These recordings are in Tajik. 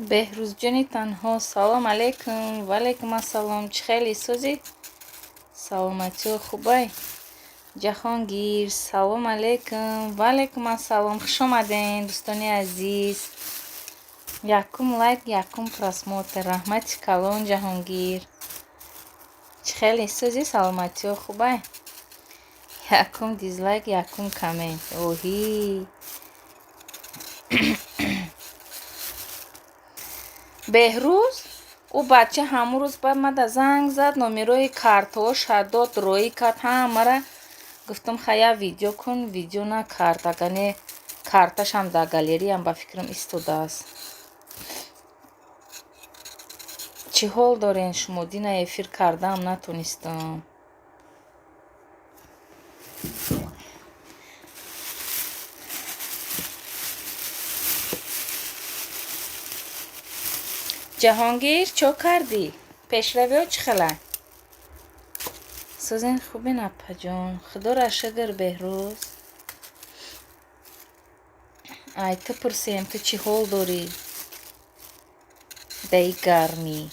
بهروزجانی تنها سلام علیکم و علیکم السلام. چه خیلی سوزی؟ سلامتی و خوبه؟ جهانگیر سلام علیکم و علیکم السلام. خوش آمدین دوستانی عزیز. یکم لایک یکم پراسموت رحمت کلان. جهانگیر چه خیلی سوزی؟ سلامتی و خوبه؟ یکم دیزلایک یکم کامنت. اوهی بهروز او بچه همون روز به من زنگ زد، نمیروی کارتاش داد روی کرد، همه را گفتم خیلی ویدیو کن، ویدیو نکرد. اگه کارتش هم در گالری هم با فکرم ایستاده است. چی حال دارین شما؟ دینا افیر کردم نتونستم. جهانگیر چو کردی؟ پیشروی ها چی خلای؟ سوزین خوبی نپا جان؟ خدا را شکر. بهروز ای تو پرسیم تو چی حال داری؟ دی گرمی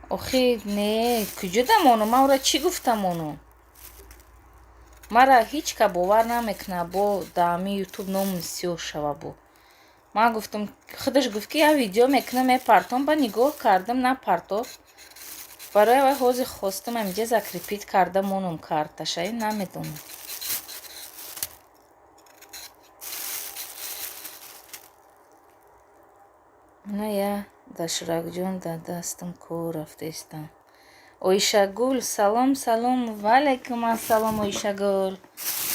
آخی نه کجا دمانو؟ من را چی گفتم اونو؟ مرا هیچ که باور نمیکنه با دامی یوتیوب نام سیو شوه بو. من گفتم خودش گفت که یا ویدیو میکنه میپرتم، با نگاه کردم نپرتم. برای وای حوض خواستم اینجا زکریپیت کردم اونم کارتش این نمیدونم. نه یا دشرک جون در دستم کو رفته استم. اویشگول سلام سلام و علیکم السلام. اویشگول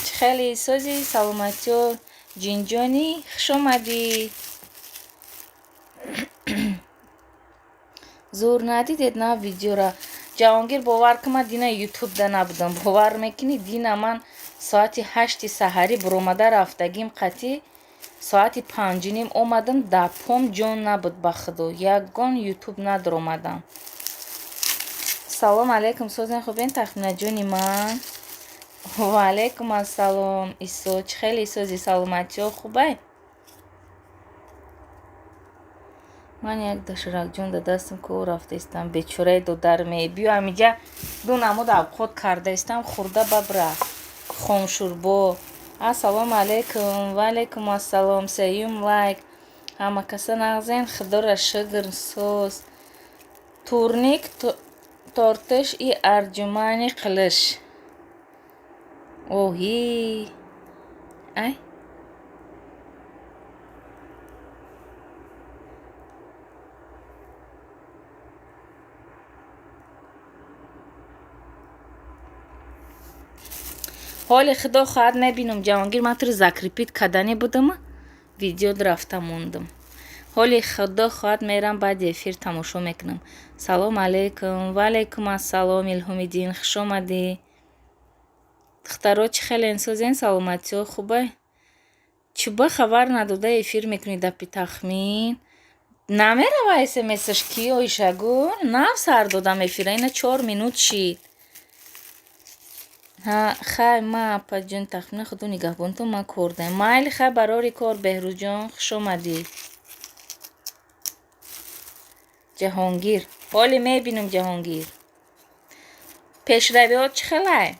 چه خیلی سوزی؟ سلامتی و جینجانی خوش اومدی. زور ندیدید نه ویدیو را. جهانگیر باور که من دینا یوتیوب ده نبودم. باور میکنی دینا من ساعت 8 سحری برآمده رفتگیم قطعی ساعت 5 نیم اومدم دپم جان نبود به خدا. یگان یوتیوب ندار اومدم. سلام علیکم سوزن خوبین تخمینه جونی من؟ و علیکم السلام ایسو چه خیلی سوزی؟ سلامتی ها خوبه؟ من یک دشرک جون در دستم که رفته استم بیچوره دو در می بیو همیجا دو نمود خود کرده استم خورده ببره خون شوربو. السلام علیکم و علیکم السلام. سیوم لایک همه کسا نغزین. خدا را شکر. سوز تورنیک تورتش ای ارجمانی قلش. اوهی ای حال خدا خواهد میبینم. جهانگیر من تو زکریپیت کدنی بودم ویدیو رفته موندم. حال خدا خواهد میرم بعد افیر تماشا میکنم. سلام علیکم و علیکم السلام. الهام دین خوش آمدی. دخترها چه خیلی انسوزین؟ سلامتی ها خوبه؟ چوبا خبر نداده افیر میکنی دپی تخمین نمیره و اسمسش کی اویشگون نو سر دادم افیره اینه 4 مینوت شید. ها خیلی ما اپا جون تخمین خودو نگاه بون تو ما کرده مایل خیلی براری کار. بهروز جان خوش آمدی. جهانگیر حالی میبینم. جهانگیر پیشروی ها چه خیلی؟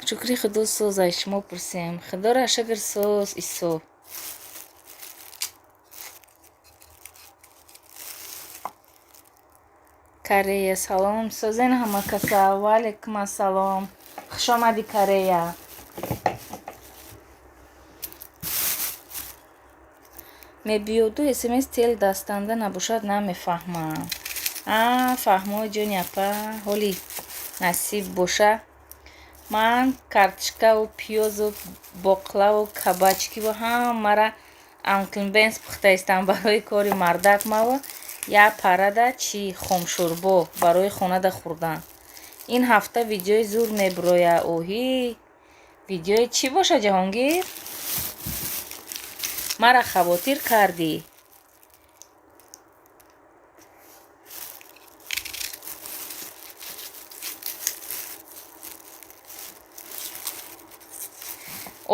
شکری خدا سوزای شما پرسیم. خدا را شکر. سوز ایسو کره سلام سوزین همه کسا و علیکم السلام. خوش آمدی کره. میبیودو اسمس تیل دستنده نباشد نمیفهمم. فهمو جون یپا حالی نصیب باشه. من کارتشکا و پیاز و باقلا و کبچکی و همه را انکل بینس پخته استم برای کاری مردک ما و یا پرده چی خمشوربو برای خونه ده خوردن. این هفته ویدیوی زور میبرویه. اوهی ویدیوی چی باشه جهانگیر؟ مرا خواطر کردی.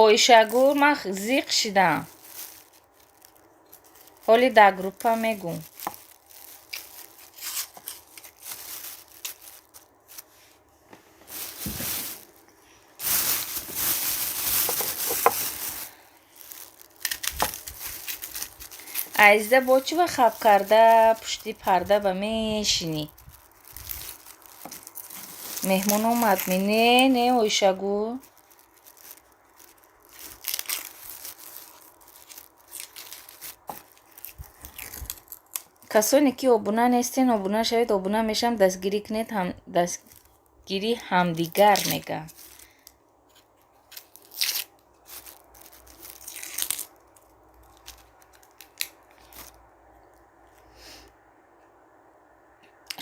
ойшагур ман зиқ шидам. ҳоли дар группа мегӯ. айзда бо чӣ ва хаб карда пушти парда ба мешинӣ? меҳмон омад ми не ойшагур. касоне ки обуна нестен обуна шавед, обуна мешавам дастгирӣ кунед, дастгирӣ ҳамдигар мегӯянд.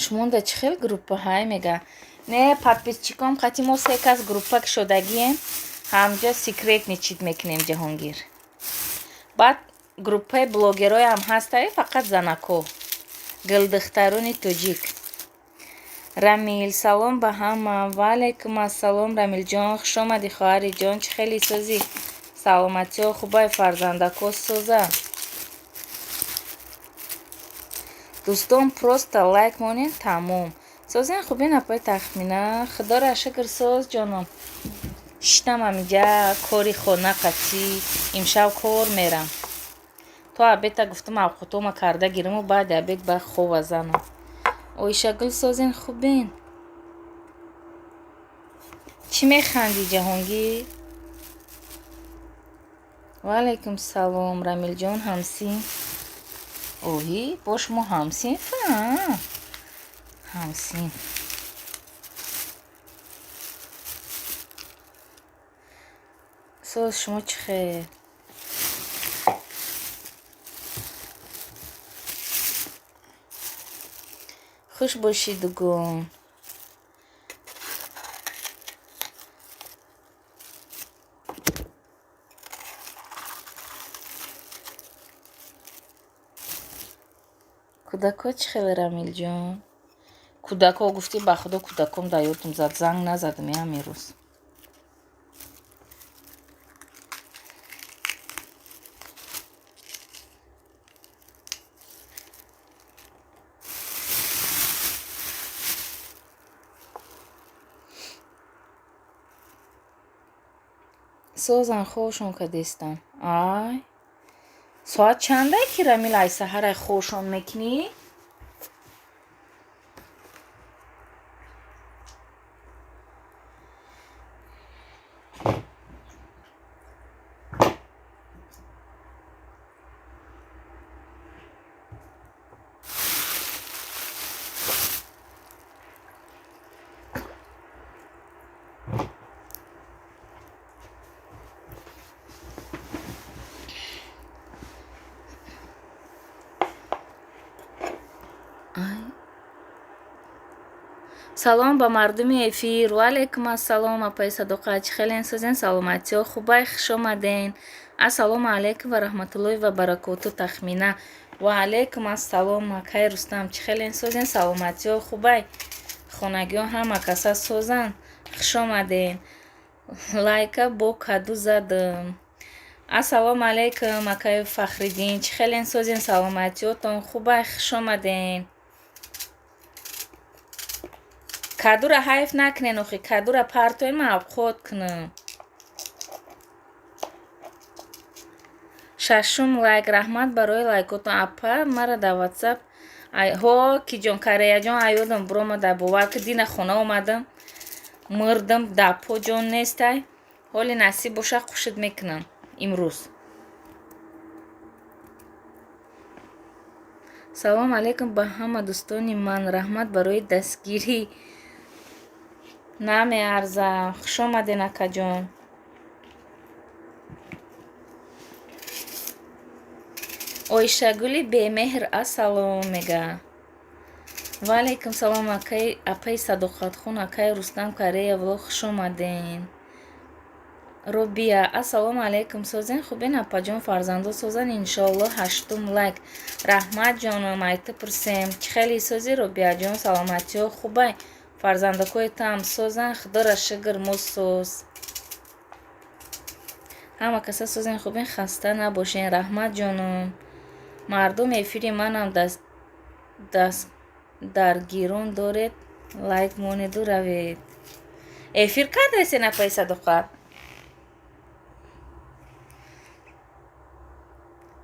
шумонда чӣ хел группа ҳай мега? Не подписчиком қати мо се кас группа шодагием, ҳамҷо секретни чит мекунем ҷаҳонгир. баъд группаи блогероям ҳастай, фақат занако, гилдухтарони тоҷик. рамил салом ба ҳама. ваалайкум ассалом рамилҷон, хушомадӣ хоҳариҷон, чӣ хели сӯзи? саломатиҳо хубай, фарзандако сӯза? дӯстон просто лайк монед тамом. сӯзен хубин апои тахмина. худоро шукр сӯз ҷонон. шитам амиҷа кори хона қатӣ, имшаб кор мерам. то абета гуфтам авқотома карда гирему, баъди абед ба хова занам. ойшагул сӯзен хубин. чӣ механди ҷаҳонгир? ваалайкум салом рамилҷон, ҳамсин. оҳи бо шумо ҳамсинфа? ҳамсин. сӯз шумо чӣ хел? хуш бошидугон. кӯдако чӣ хел рамилҷон? кӯдако гуфтӣ, ба худо кӯдаком дар ёдам зад, занг назадам ҳамин рӯз. сӯзан хошон кадестам. ай соат чандай ки рамил ай саҳарай хошон мекунӣ? салом ба мардуми эфир. ваалайкум ассалом апаи садоқат, чӣ хелен сӯзен? саломатиҳо хубай, хушомаден. ассалому алайкум ва раҳматуллоҳи ва баракоту тахмина. ваалайкум ассалом акай рустам, чӣ хелен сӯзен? саломатиҳо хубай, хонагиҳо ҳама каса сӯзан, хушомаден. лайка бо каду задам. ассалому алайкум акай фахриддин, чӣ хелен сӯзен? саломатиҳотон хубай, хушомаден. кадура ҳайф накунен, охи кадура партоен ман авқот кунам. шашум лайк. раҳмат барои лайкотон. апа мара дар ватсап ҳо киҷон кореяҷон аёдам буромада, бовар ки дина хона омадам мырдам, дапо ҷон нестай. ҳоли насиб боша хушид мекунам имрӯз. салом алейкум ба ҳама дӯстони ман. раҳмат барои дастгирӣ. намеарзам. хушомаден акаҷон. ойшагули бемеҳр ассалом мега. ваалайкум салом апаи садоқатхон, акай рустам корея влог, хушомаден. робия ассалому алайкум сӯзен хубин апаҷон, фарзандо сӯзан иншоалло. 8 лайк. раҳмат ҷоном, айта пурсем. чӣ хели сӯзи робияҷон? саломатиҳо хубай, фарзандакои таам сӯзан, худора шукр мо сӯз. ҳама каса созен хубин, хаста набошен. Раҳмат ҷонум. Мардум эфири манам даст дар гирон доред, лайк монеду равед. Эфир кардеси напай Садуқа?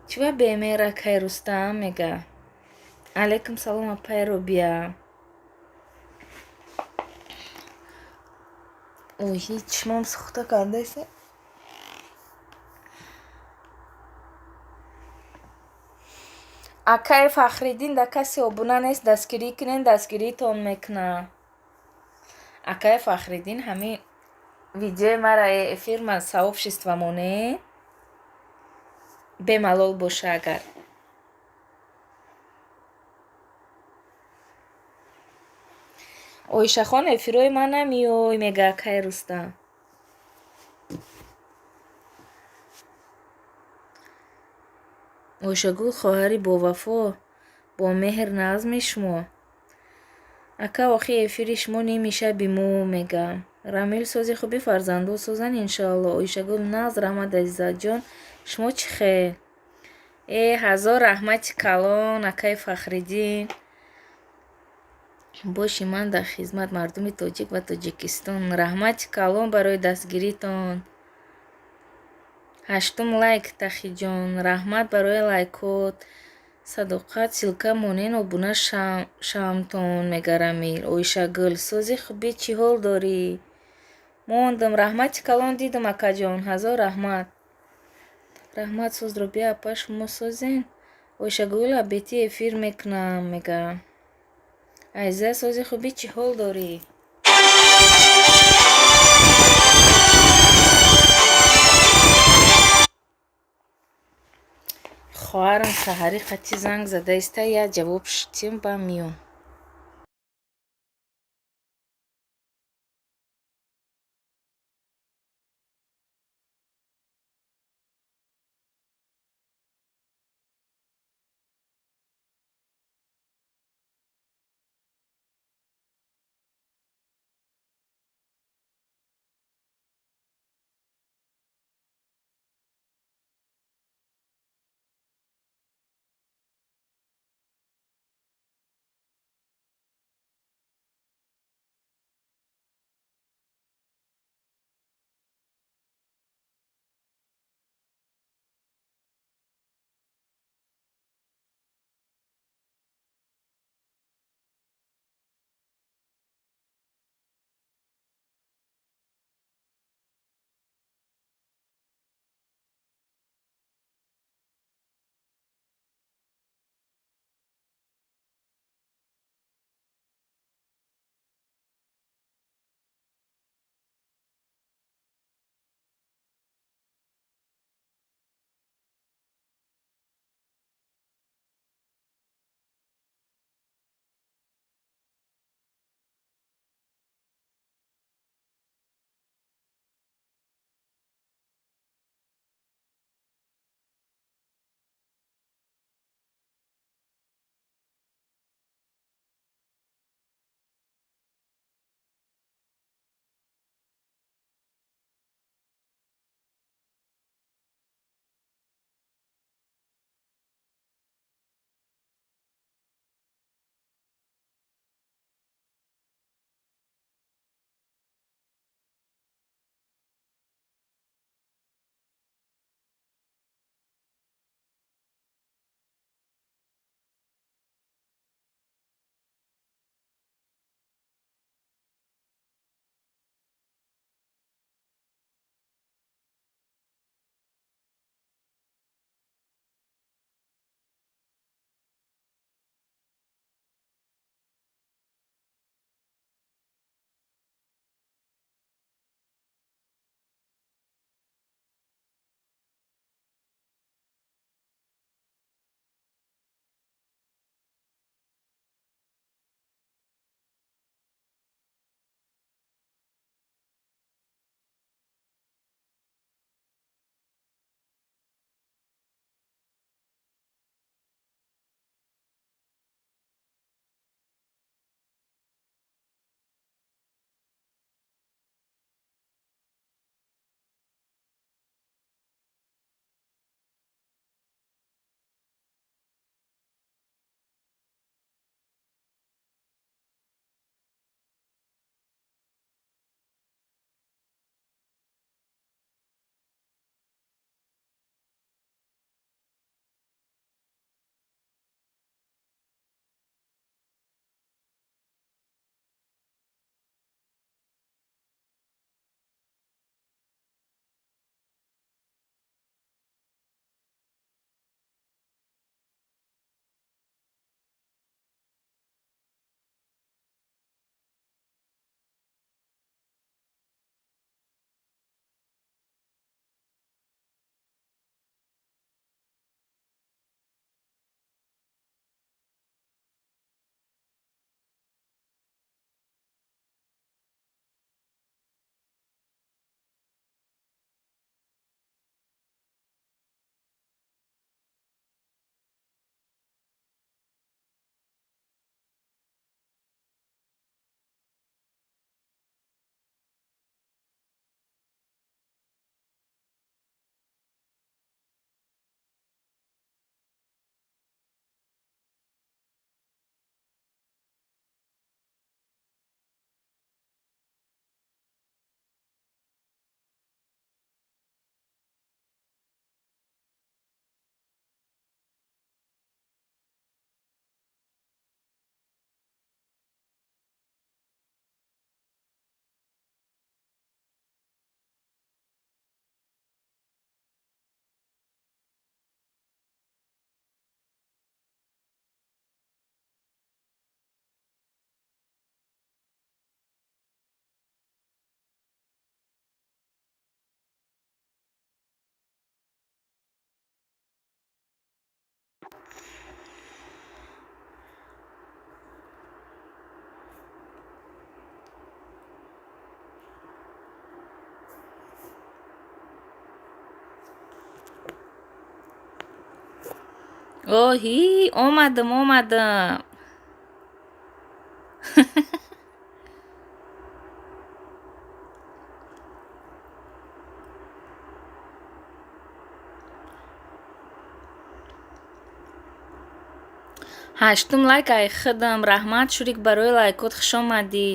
Чива бемера кай Рустам мега. Алейкум салом апай Робия. Ой, ҳеҷ чишмам сӯхта кардасе. Акай Фахриддин да касе обуна нест, дастгирӣ кунен, дастгиритон мекунам. Акай Фахриддин ҳамин видеои мара эфирма сообществамо не бемалол боша агар. Оишахон эфирои ман намиёй, мега акай Рустам. Оишагул хоҳари бовафо, бо меҳр назми шумо. Ака охи эфири шумо ними шаби мо мегам. Рамил сози хуби фарзанду созан иншоалло. Оишагул наз раҳмат азизаҷон. Шумо чӣ хел? Ҳазор раҳмати калон акай Фахриддин. Боши, ман дар хизмат мардуми Тоҷик ва Тоҷикистон. Раҳмати калон барои дастгиритон. 8 лайк Тахиҷон. Раҳмат барои лайкот. Садоқат силка монен обуна шамтон мега Рамил. Оишагул сози хуби чӣ ҳол дорӣ? Мондам. Раҳмати калон дидам акаҷон. Ҳазор раҳмат. Раҳмат созро бия апа шумо созен. Оишагул абети эфир мекунам мега. Айза сози хуби чӣ ҳол дорӣ? Хоҳарам саҳарӣ қатӣ занг зада иста, як ҷавоб шитим ба миём. اوهی اومدم. ҳаштум лайк айхидам. раҳмат шурик барои лайкот. хуш омадӣ.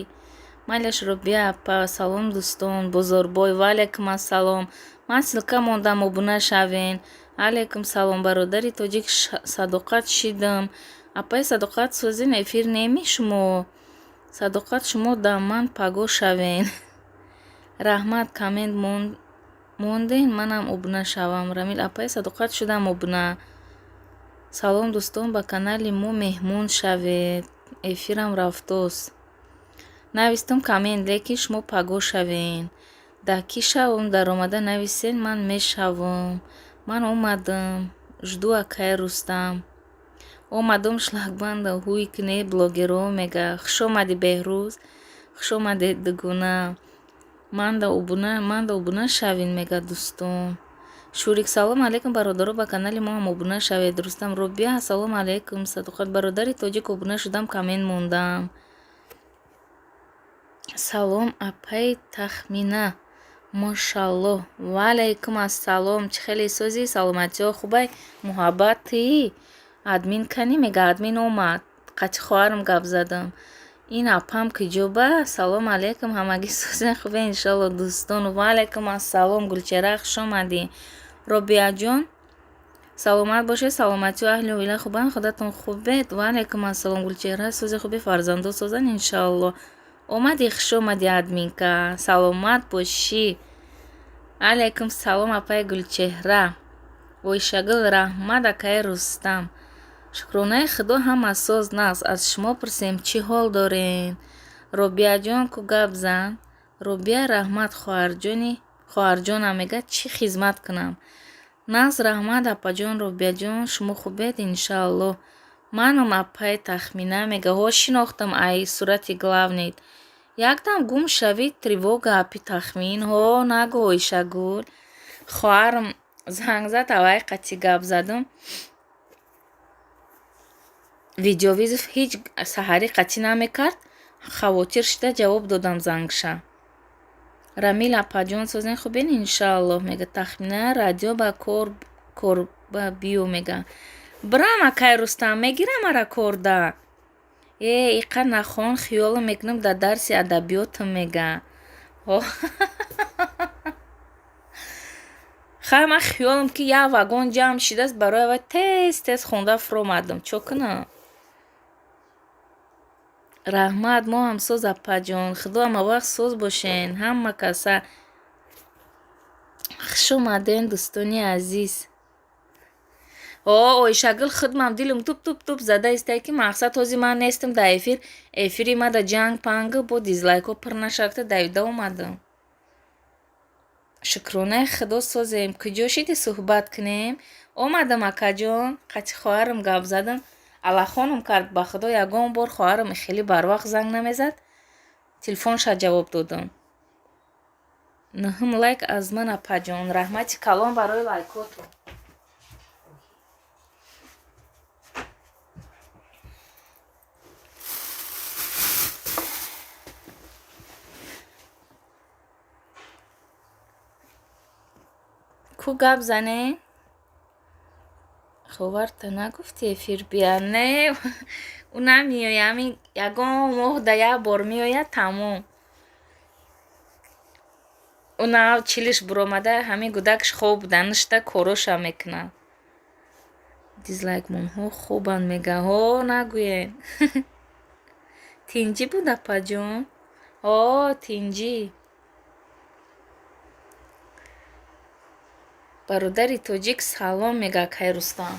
майлаш робия апа. салом дӯстон. бозорбой. ваалайкум ассалом. ман силка мондам, обуна шавен. алайкум салом. бародари тоҷик садоқат шидам. апаи садоқат созин эфир неми шумо. садоқат шумо да ман паго шавен. раҳмат коммент монден манам обуна шавам. рамил апаи садоқат шудам обуна. салом дӯстон, ба канали мо меҳмон шавед. эфирам рафтост. навистам коммент, лекин шумо паго шавен. да кӣ шавам даромада нависен, ман мешавам. ман омадам. жду акай рустам. омадам шлагбанда ҳуй кне блогеро мега. хуш омадӣ беҳрӯз. хуш омадед дугуна. манда обуна шавин мега дӯстон. шурик салом алейкум бародаро, ба канали мо ҳам обуна шавед. рустам робия ассалом алейкум. садоқат бародари тоҷик обуна шудам, коммент мондам. салом апай тахмина. мошалло. ваалайкум ассалом. чӣ хеле сӯзи саломатиҳо хубай муҳаббатӣ? админ кани мега админ омад. қачи хоҳарам гап задам. ин апам киҷоба. салом алейкум ҳамагӣ сӯзен хубе иншалло дӯстон. ваалайкум ассалом. гулчера хуш омадӣ. робияҷон саломат бошед. саломатиҳо аҳли оила хубанд? худатон хубед? ваалайкум ассалом. гулчера сӯзи хуби фарзандо созан иншалло. омадӣ хуш омадӣ админка. саломат бошӣ. алейкум салом апаи гулчеҳра. ойшагул раҳмат акаи рустам. шукронаи худо ҳама соз нағз. аз шумо пурсем чӣ ҳол дорен? робияҷон ку гап зан. робия раҳмат хоҳарҷонам мега чӣ хизмат кунам? нағз раҳмат апаҷон. робияҷон шумо хубед иншалло. манам апай тахмина мега. ҳо шинохтам ай сурати главнит. якдам гум шавид тревога апи тахмин. ҳо нагӯ ойшагул. хоҳарам занг зад авай қати гап задам. видеовизов ҳеҷ саҳарӣ қатӣ намекард. хавотир шида ҷавоб додам зангша. рамил апаҷон созен хубен иншалло мега. тахмина радио ба кор ба биё мега. бирам акай рустам мегирам ара корда. иқа нахон хиёлам мекунам да дарси адабиётам мега. хай ман хиёлам ки як вагон ҷамъ шидааст, барои ва тез хонда фуромадам. чо кунам? раҳмат. мо ҳам соз апаҷон. худо ҳамавақт соз бошен. ҳама каса хуш омаден дӯстони азиз. ойшагул худмам дилам туп зада истай ки мақсад ҳози ман нестам да эфири мада ҷанг пангу бо дизлайкҳо пурнашакта давида омадам. шукронаи худо созем. куҷо шиди суҳбат кунем? омадам акаҷон. қачи хоҳарам гап задам. аллахонам кард ба худо ягон бор хоҳарам хеле барвақт занг намезад. телефонша ҷавоб додам. 9 лайк аз ман апаҷон. раҳмати калон барои лайкоту. ку гап зане? ховарта нагуфти эфир бия? не ӯ намеоя. ҳамин ягон моҳ да як бор меояд тамом. ӯ нав чилиш буромада ҳамин гудакш хоб буда ништа короша мекунад. дизлайк монҳо хобанд мега. нагӯен. тинҷӣ буд апаҷон. тинҷӣ. бародари тоҷик салом мега акай рустам.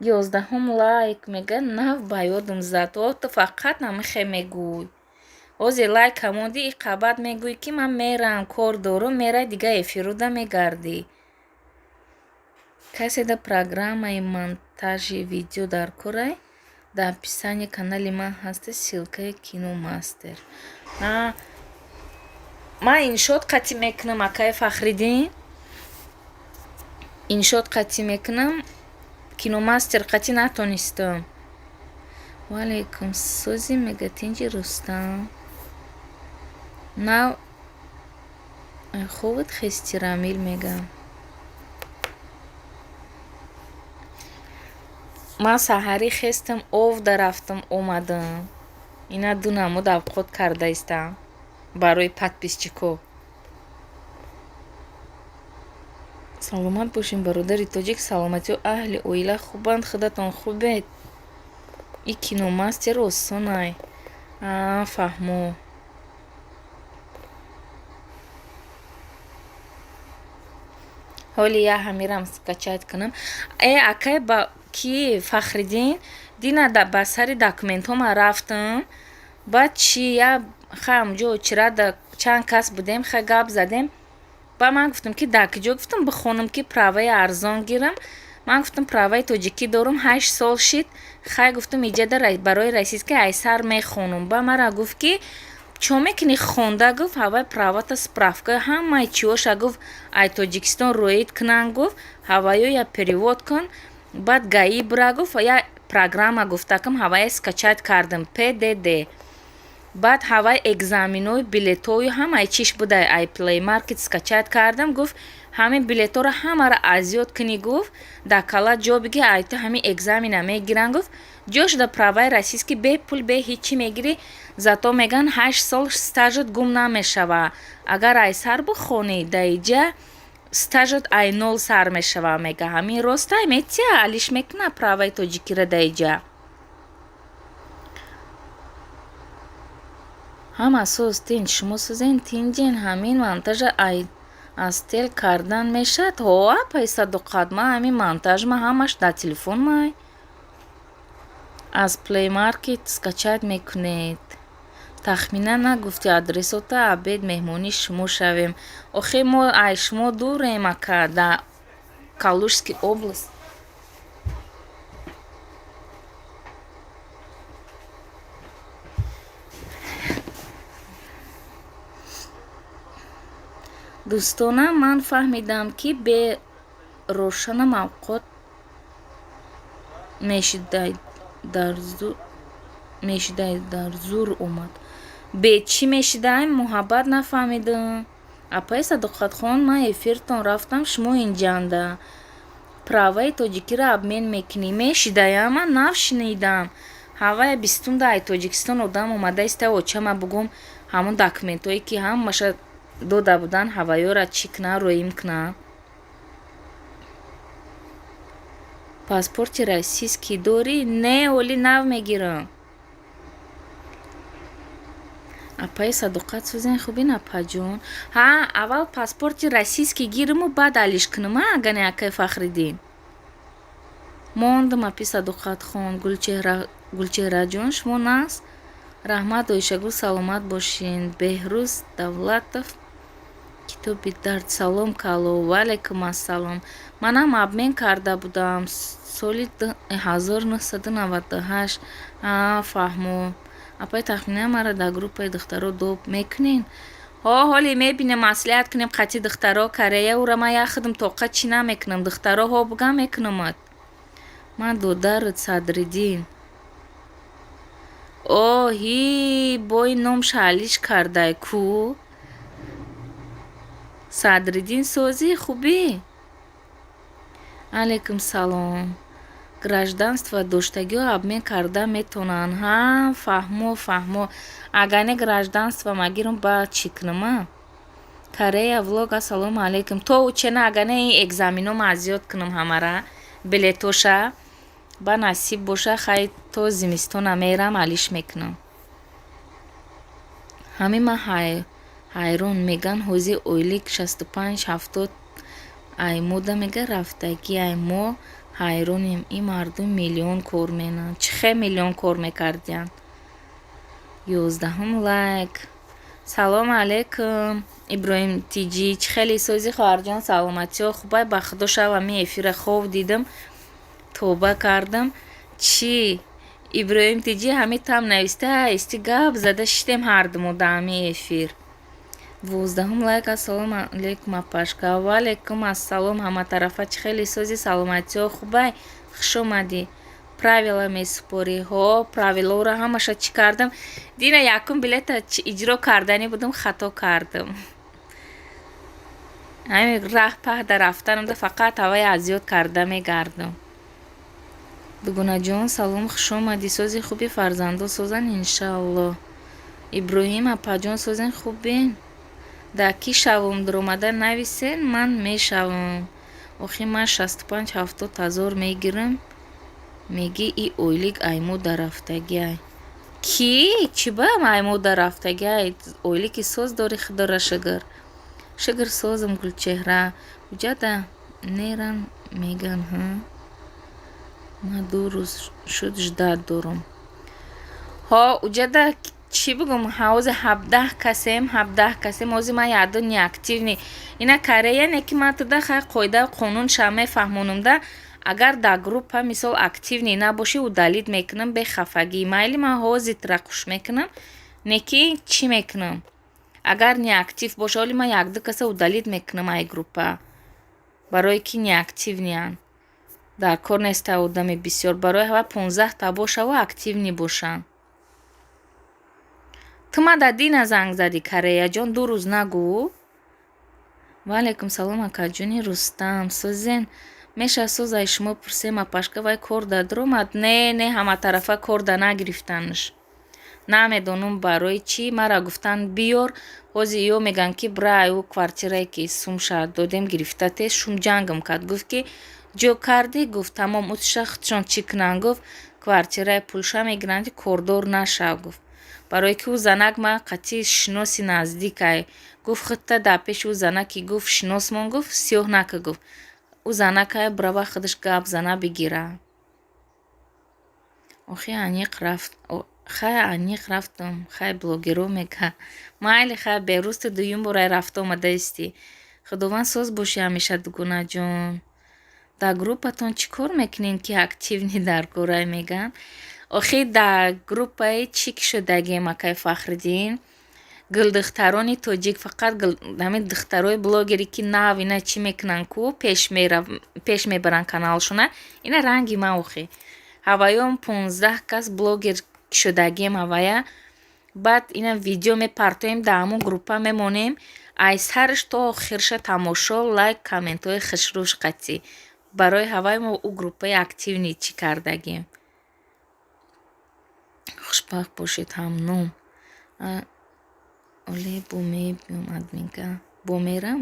11 лайк мега нав ба ёдам зад. То фақат намихе мегӯй. Озе лайк ҳамоди иқабат мегӯй ки ман мерам, кор дорам, мерай дига эфируда мегардӣ. Касе да программаи монтажи видео дар корай? Дар описании канали ман ҳасте ссилкаи Киномастер. Ман иншоот қатъи мекунам акаи Фахриддин. Иншоот қатъи мекунам. Киномастер қатъи натонистам. Валейкум сӯзи Мегатинҷи Рустам. Нав хубут хести Рамил мегам. Ман саҳарӣ хестам, ов дарафтам, омадам. Ина ду намуд авқот карда истам барои подписчико. Саломат бошем бародари тоҷик, саломатию аҳли оила хубанд, худатон хубед? И Киномастер осонай. Фаҳмо. ҳоли я ҳамирам скачать кунам. Акай ба ки Фахриддин дина ба сари документҳома рафтам. Баъд чи я ҳамҷо чирада чанд кас будем, ха гап задем. Ба ман гуфтам ки дар киҷо, гуфтам бихонам ки праваи арзон гирам. Ман гуфтам праваи тоҷикӣ дорам, 8 сол шид. Хай гуфтам иҷада барои российский айсар мехонам. Ба мара гуфт ки чо мекунӣ хонда, гуфт ҳавай правата справка ҳамаи чиёша гуфт ай Тоҷикистон роид кунан, гуфт ҳаваё я перевод кун. Баъд гаи бира гуфт я программа гуфтакам ҳавае скачать кардам PDD. Баъд ҳавай экзаминои билетои ҳамаи чиш будай ай Play Market скачать кардам. Гуфт ҳамин билеторо ҳамара азёд кунӣ, гуфт дар кала ҷо биги ай ту ҳамин экзамина мегиран, гуфт ҷошуда праваи российский бе пул бе ҳичи мегирӣ, зато меган 8 сол стажот гум намешава. Агар ай сар бихонӣ дар иҷа стажот ай 0 сар мешава. Мега ҳамин ростай метия алиш мекуна праваи тоҷикиро дар иҷа. ҳам асос тинҷ шумо сӯзен тинҷен ҳамин монтажа ай аз тел кардан мешад. Ҳоа пайсадоқат ма ҳамин монтажма ҳамаш дар телефон май. Аз Play Market скачать мекунед. Тахминан нагуфти адресота абед меҳмони шумо шавем. Охе мо ай шумо дурем ака дар Калужский област. Дӯстона, ман фаҳмидам ки бе рошанам авқот мешидаи дар зур омад. Бе чӣ мешидаем муҳаббат нафаҳмидам. Апай Садоқатхон, ман эфиртон рафтам, шумо инҷанда праваи тоҷикиро обмен мекунӣ. Мешидаям? Ман навшинидам. Ҳавая бистунда ай Тоҷикистон одам омада иста очама бугум ҳамун документҳое ки ҳамаша дода будан ҳаваёра чӣ куна роим куна. Паспорти российский дорӣ? Не, оли нав мегирам. Апай Садоқат сӯзен хубин апаҷон. Аввал паспорти российский гириму баъд алиш кунам, агане акай Фахриддин. Мондам апи Садоқатхон. Гулчеҳраҷон шумо наст? Раҳмат Оишагул, саломат бошин. Беҳрӯз Давлатов, Китоби дард, салом кало. Валейкум ассалом. Манам обмен карда будам соли 1998. Фаҳмо. Апай тахминан мара дар группаи духтаро доб мекунен? ҳоли мебинем маслиҳат кунем қатъи духтаро Кореяура ман яхудам тоқат чӣ намекунам. Духтаро буга мекунамад. Ман додарат Садриддин. Оҳи бои номша алиш кардай ку? Садриддин сӯзи хубӣ? Алейкум салом. Гражданство доштагиҳо обмен карда метавонанд? Фаҳмо. Агане гражданство магирам баъд чӣ кунам? Корея влог, ассалому алейкум. То учена агане ин экзаминома азёд кунам ҳамара билетоша. Ба насиб боша хай то зимистона мерам алиш мекунам. Ҳамин ма ҳайрон меган ҳози ойлик 65-70 ай мода мега рафтагӣ ай мо ҳайронем, ин мардум миллион кор менанд. Чӣ хел миллион кор мекардиянд? 11 лайк. салом алейкум иброҳим тиҷӣ, чӣ хелӣ сӯзи хоҳарҷон, саломатиҳо хубай? Ба худо шавами эфира хоб дидам, товба кардам. Чӣ иброҳим тиҷӣ ҳамин там нависта исти гап зада шидем ҳардумо да ҳамин эфир. 12 лайк. Ассалому алейкум апашка. Ва алейкум ассалом ҳаматарафа, чӣ хелӣ сӯзи, саломатиҳо хубай? Хуш омадӣ. Правила месупорӣ. Ҳо, правиларо ҳамаша чӣ кардам? Дина якум билета иҷро кардани будам, хато кардам. ҳамин раҳ паҳда рафтанамда фақат ҳаваи азёд карда мегардам. Дугунаҷон салом, хуш омадӣ. сӯзи хуби фарзандо сӯзан иншаллоҳ. Иброҳим апаҷон сӯзен хубен? Да кӣ шавум дуромада нависен, ман мешавам. Охи ман 65-70 ҳазор мегирам. Меги и ойлик аймода рафтагиай. Кӣ? Чӣ баам аймода рафтагиай? Ойлики соз дори худора шигар. Шигар созам гулчеҳра. Уҷада неран меган ҳа? Ма 2 рӯз шуд ждат дорам. Ҳо, уҷада чӣ бигум? Ҳози 17 касем. Ҳози ман яъда неактивни. Ина Кореяне ки ман туда хай қоида қонун ша мефаҳмонамда, агар дар группа мисол активни набошӣ, удалит мекунам бе хафагӣ. Майли ман ҳозитра хуш мекунам, не ки чӣ мекунам. Агар неактив боша, оли ман 1-2 каса удалит мекунам ай группа. Барое ки неактивниянд. Дар кор неста одами бисёр. Барои ҳава 15 та бошаву активни бошанд. Ту мада Дина занг зади Кореяҷон 2 рӯз нагу? Ва алейкум салом акаҷони Рустам. Сӯзен меша сӯзай шумо пурсем апашка вай кор да даромад? Не ҳаматарафа кор да нагирифтанш. Намедонам барои чӣ. Мара гуфтанд биёр. ҳози ё меган ки брай ӯ квартирае ки сумша додем гирифта тез шум ҷангам кард. Гуфт ки ҷо кардӣ? Гуфт тамом. утша худшон чӣ кунанд? Гуфт квартирае пулша мегиранд, кордор наша. Гуфт барое ки ӯ занак ман қатъи шиноси наздикай. Гуфт худта дар пеши ӯ занаки гуфт шиносмон. Гуфт сиёҳ нака. Гуфт ӯ занакай брава худаш гап зана бигира. Охи аниқ рафтам. Хай блогеро мега. Майли хай берӯз ту дуюм бора рафта омада истӣ. Худованд соз бошӣ ҳамеша Дугунаҷон. Дар группатон чӣ кор мекунин ки активни дар кора меган? Охи дар группаи чӣ ки шудагем акай Фахриддин? Гулдухтарони тоҷик, фақат ҳамин духтарои блогери ки нав ина чӣ мекунанд ку пеш мебаранд каналшона. Ина ранги ман охи. Ҳаваём 15 кас блогер шудагем ҳавая. Баъд ина видео мепартоем дар ҳамон группа мемонем. Аз сарш то охирша тамошо, лайк, комментҳои хушрӯш қатӣ. Барои ҳаваи мо ӯ группаи активни чӣ кардагем. хушбахт бошед ҳамном. Оле бомебиём админка. Бомерам?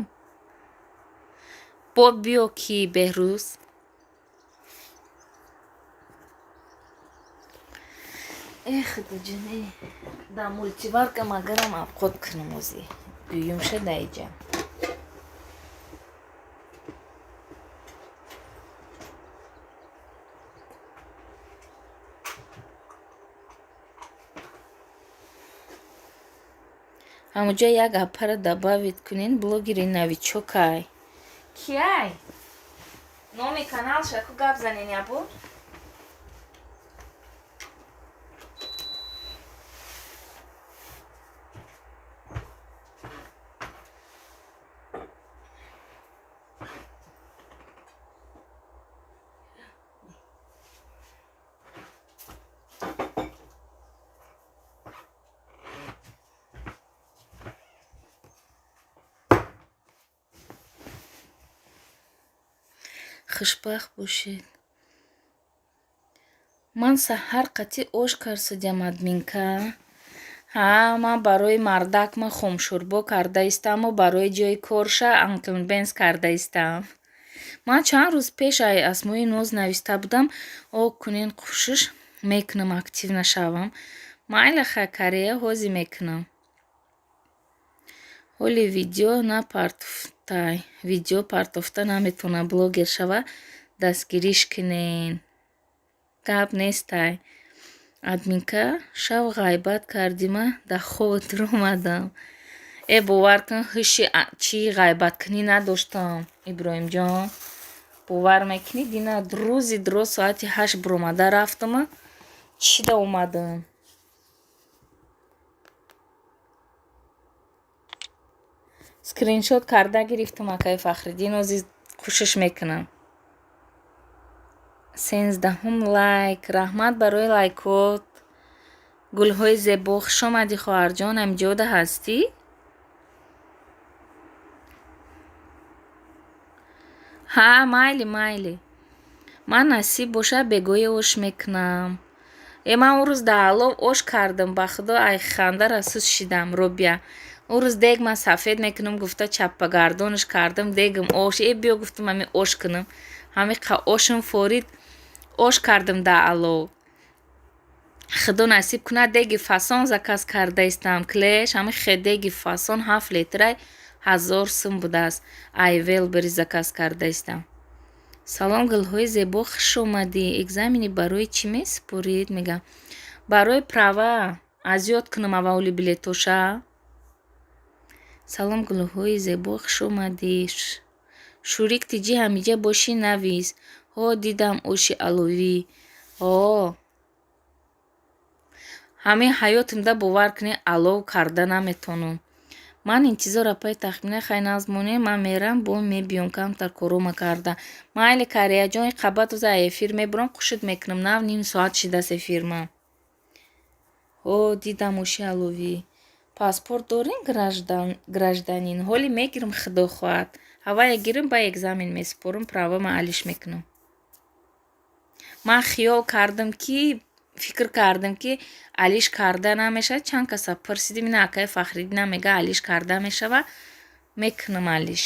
Бод биё ки Беҳрӯз. Худаҷоне. Дар мултиварка магарам авқот кунам ози. Дуюм шуда иҷа. ҳамуҷа як апара дабавит кунин блогери новичокай. Киай? Номи каналша ку гап занин ябуд? хушбахт бошед. Ман саҳар қатъи ош карсидям админка. Ман барои мардакма хомшӯрбо карда истаму барои ҷои корша анклбенс карда истам. Ман чанд рӯз пеш асмои ноз нависта будам. Кунин қӯшиш мекунам активна шавам. Майли хай Корея ҳозӣ мекунам. ҳоли видео партофта наметавона блогер шава. дастгириш кинен. Гап нестай. Админка шав ғайбат кардима дар ховатир омадам. Бовар кун ҳуши чӣ ғайбаткунӣ надоштам. Иброҳимҷон бовар мекунӣ дина рӯзи дуроз соати 8 биромада рафтама чида омадам. скриншот карда гирифтам. Акаи Фахриддин озиз кӯшиш мекунам. 13 лайк. Раҳмат барои лайкот. гулҳои зебо хуш омадӣ хоҳарҷон. амҷода ҳастӣ? ҳа майли ман насиб боша бегоҳӣ ош мекунам. Ман он рӯз дар алов ош кардам. Ба худо ай ханда расус шидам. Робия он рӯз дег ман сафед мекунам гуфта чаппагардонаш кардам дегам ош. Биё гуфтам ҳамин ош кунам. ҳамин ошам форид ош кардам дар алов. худо насиб кунад деги фасон заказ кардаистам. клеш ҳамин хе деги фасон 7 литрай 1000 сум будааст. айвел бери заказ кардаистам. салом гулҳои зебо хуш омадӣ. экзамени барои чӣ месупорид? мегам барои права. аз ёд кунам аввали билетоша. салом гулҳои зебо хуш омадӣ. шурик тиҷи ҳамиҷа бошӣ навис. дидам оши аловӣ. ҳамин ҳаётимда бовар кунӣ алов карда наметонам. ман интизора пай тахмина хай назмонем. ман мерам бо мебиём камтар корома карда. майли карияҷон қабатуза эфир мебурам қушуд мекунам. нав ним соат шидаст эфирма. дидам оши аловӣ. паспорт дорем гражданин? ҳоли мегирам худо хоҳад. ҳавая гирим ба экзамен месупорам. права ман алиш мекунам. ман хиёл кардам ки фикр кардам ки алиш карда намешавад. чанд каса пурсидим ина акаи Фахриддинам мега алиш карда мешавад. мекунам алиш.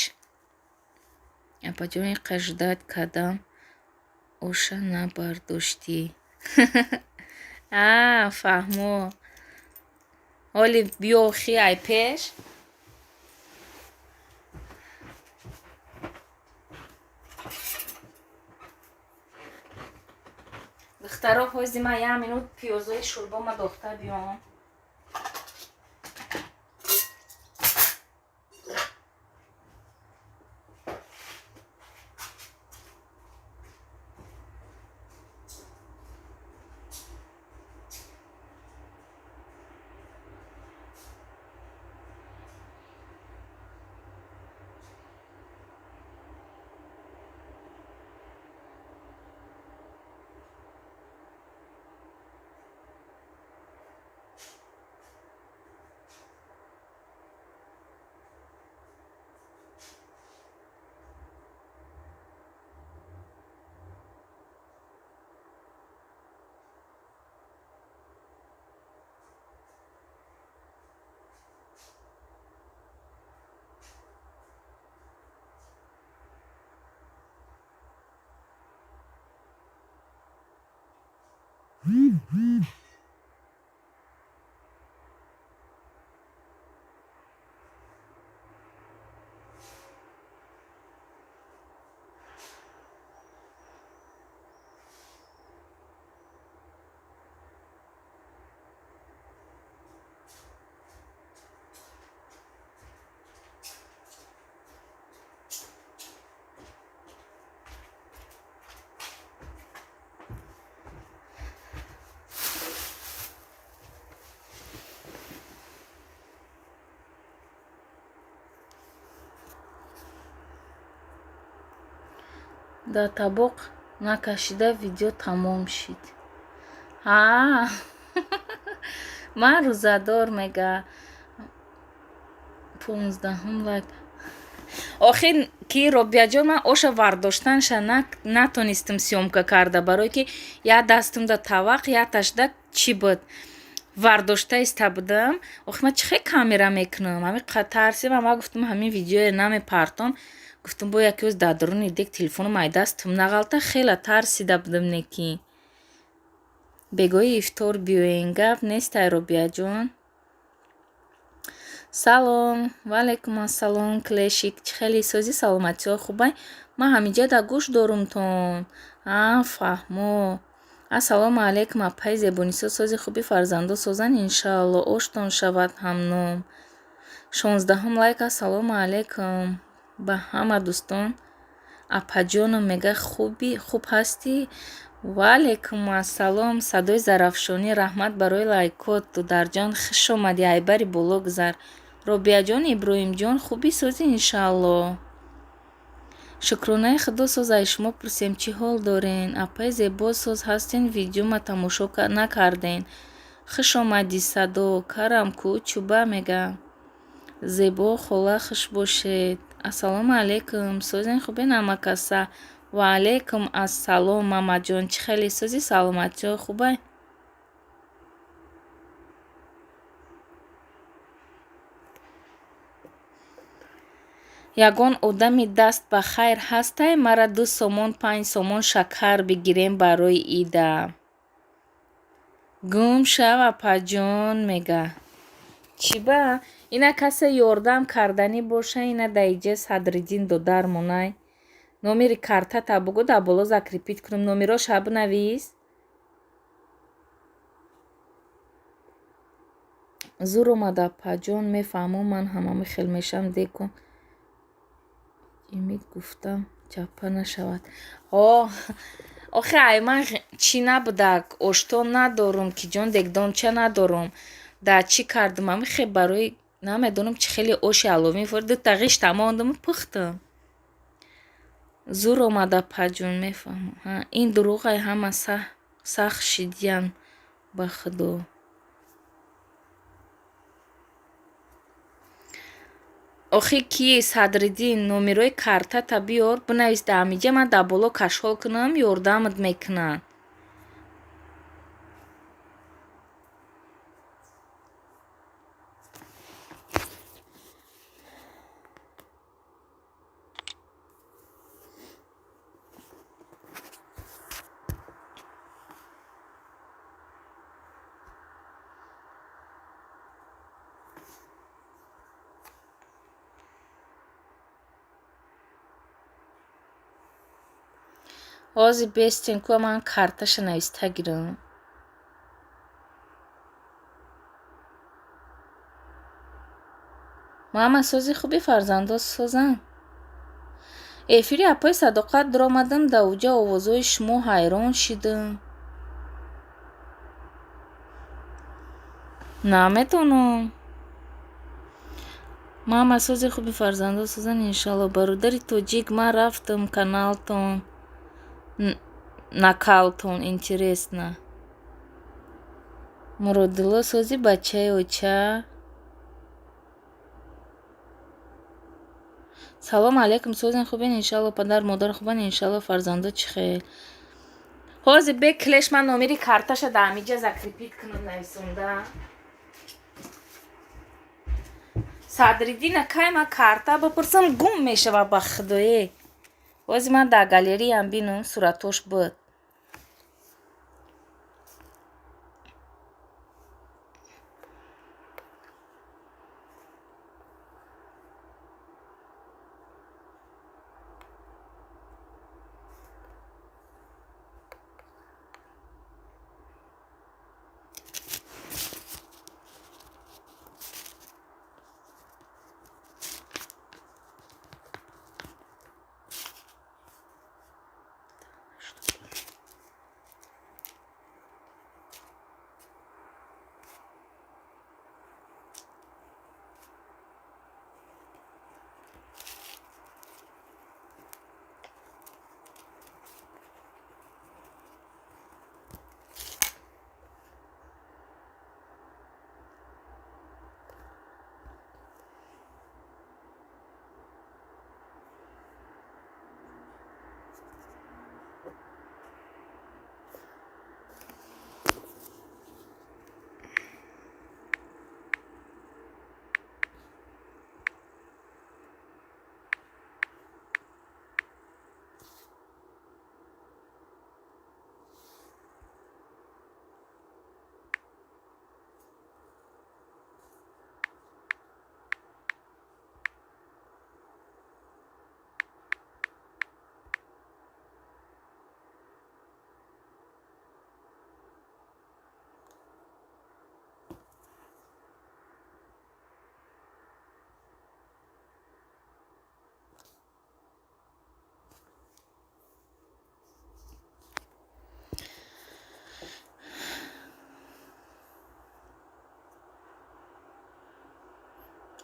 апаҷони қаждат кадам оша набардоштӣ. фаҳмо. ҳоли биё хи ай пеш. духтаро ҳози ман як минут пиёзои шӯрбома дохта биём. дар табоқ накашида видео тамом шид. ман рӯзадор мега 15 лайк. охир ки Робияҷон ман оша вардоштанша натонистам сёмка карда. барое ки як дастам да тавақ якташ да чӣ буд вардошта иста будам. охир ман чӣ хел камера мекунам. ҳамин тарсидам. ман гуфтам ҳамин видеоя намепартон. гуфтам бо яке рӯз дар дуруни дек телефоном ай дастам нағалта. хела тарсида будам неки. бегоҳи ифтор биёен. гап нестай Робияҷон. салом. ваалейкум ассалом. клешик чӣ хели созӣ саломатиҳо хубай? ман ҳамиҷа да гӯш дорумтон. Фаҳмо. Ассалому алайкум, аппаи зебонисо, сози хуби фарзандо созан иншаалло, оштон шавад ҳамном. 16 лайк. Ассалому алайкум ба ҳама дӯстон. Апаҷоном мега хуб ҳастӣ? Ва алайкум ассалом. Садои зарафшонӣ, раҳмат барои лайкот. Дударҷон, хуш омадӣ, айбари боло гузар. Робияҷон, Иброҳимҷон, хубӣ сози иншаалло. Шукронаи худо, соз аз шумо пурсем, чӣ ҳол дорен? Аппаи зебо, соз ҳастен, видеома тамошо накарден. Хуш омадӣ садо. Карам ку чӯба мега. Зебо хола, хуш бошед. Ассалому алайкум, созен хубен амакаса. Ва алайкум ассалом мамаҷон, чӣ хеле сози саломатиё хубай? Ягон одами даст ба хайр ҳастай? Мара 2 сомон 5 сомон шакар бигирем барои ида. Гум шав апаҷон мега. Чӣ ба? Ина касе ёрдам карданӣ боша, ина да иҷа Садриддин додар монай. Номери картата бугу да боло закрепит кунем. Номероша бинавис. Зур омада апаҷон, мефаҳмам, ман ҳамамӣ хел мешам, декун. Имид гуфтам чаппа нашавад. Охе ай ман чӣ набудак, оштон надорум ки ҷон, дегдонча надорум. Да чӣ кардам? Ами хеб барои намедонам чӣ хеле оши аловин фор 2 тағиш тамондам пухтам. Зур омада апаҷон, мефаҳмам. Ин дуруғай, ҳама сахт шидиян ба худо. Охи ки Садриддин, номерои картата биёр, бинавис да ҳамиҷа, ман да боло кашҳол кунам, ёрдамат мекунанд. Ҳозир бестен ку ман карташа нависта гирам. Мама, сози хуби фарзандо созан. Эфири аппаи Садоқат даромадам, да уҷа овозҳои шумо ҳайрон шидам. Наметонам. Мама, сози хуби фарзандо созан иншаалло. Бародари тоҷик, ман рафтам каналтон. Накалтон интересно. Муродилла, сози бачаи оча. Салому алайкум, созен хубен иншаалло, падар модар хубан иншаалло, фарзандо чӣ хел? Ҳозир беклеш ман номери карташа да ҳамиҷа закрепит кунам нависонда. Садриддина кай ман карта бипурсам гум мешава ба худое. Ҳозир ман да галереям бинум суратош буд.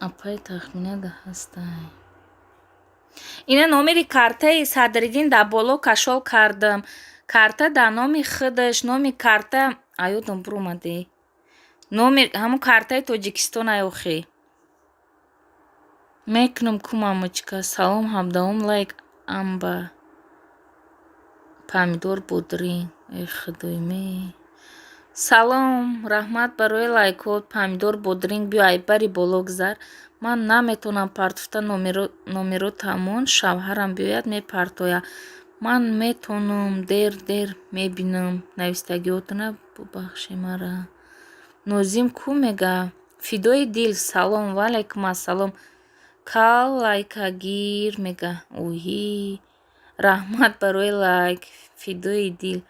апай тахминада ҳастай. Ина номери картаи Садриддин дар боло кашол кардам. Карта дар номи худаш, номи карта аёдам буромаде. Номи ҳамун картаи Тоҷикистон аёхе. Мекунам ку мамочка. Салом 17 лайк амба. Помидор бодринг. Эй худои ме. Салом, раҳмат барои лайкот. Помидор бодринг биё ай бари боло гузар. Ман наметонам партофта номеротамон. Шавҳарам биёяд мепартоя. Ман метонам дер мебинам. Навистагиётона бубахши мара. Нозим ку мега? Фидои дил. Салом ва алайкум ассалом. Кал лайкагир мега. Оҳи. Раҳмат барои лайк. Фидои дил.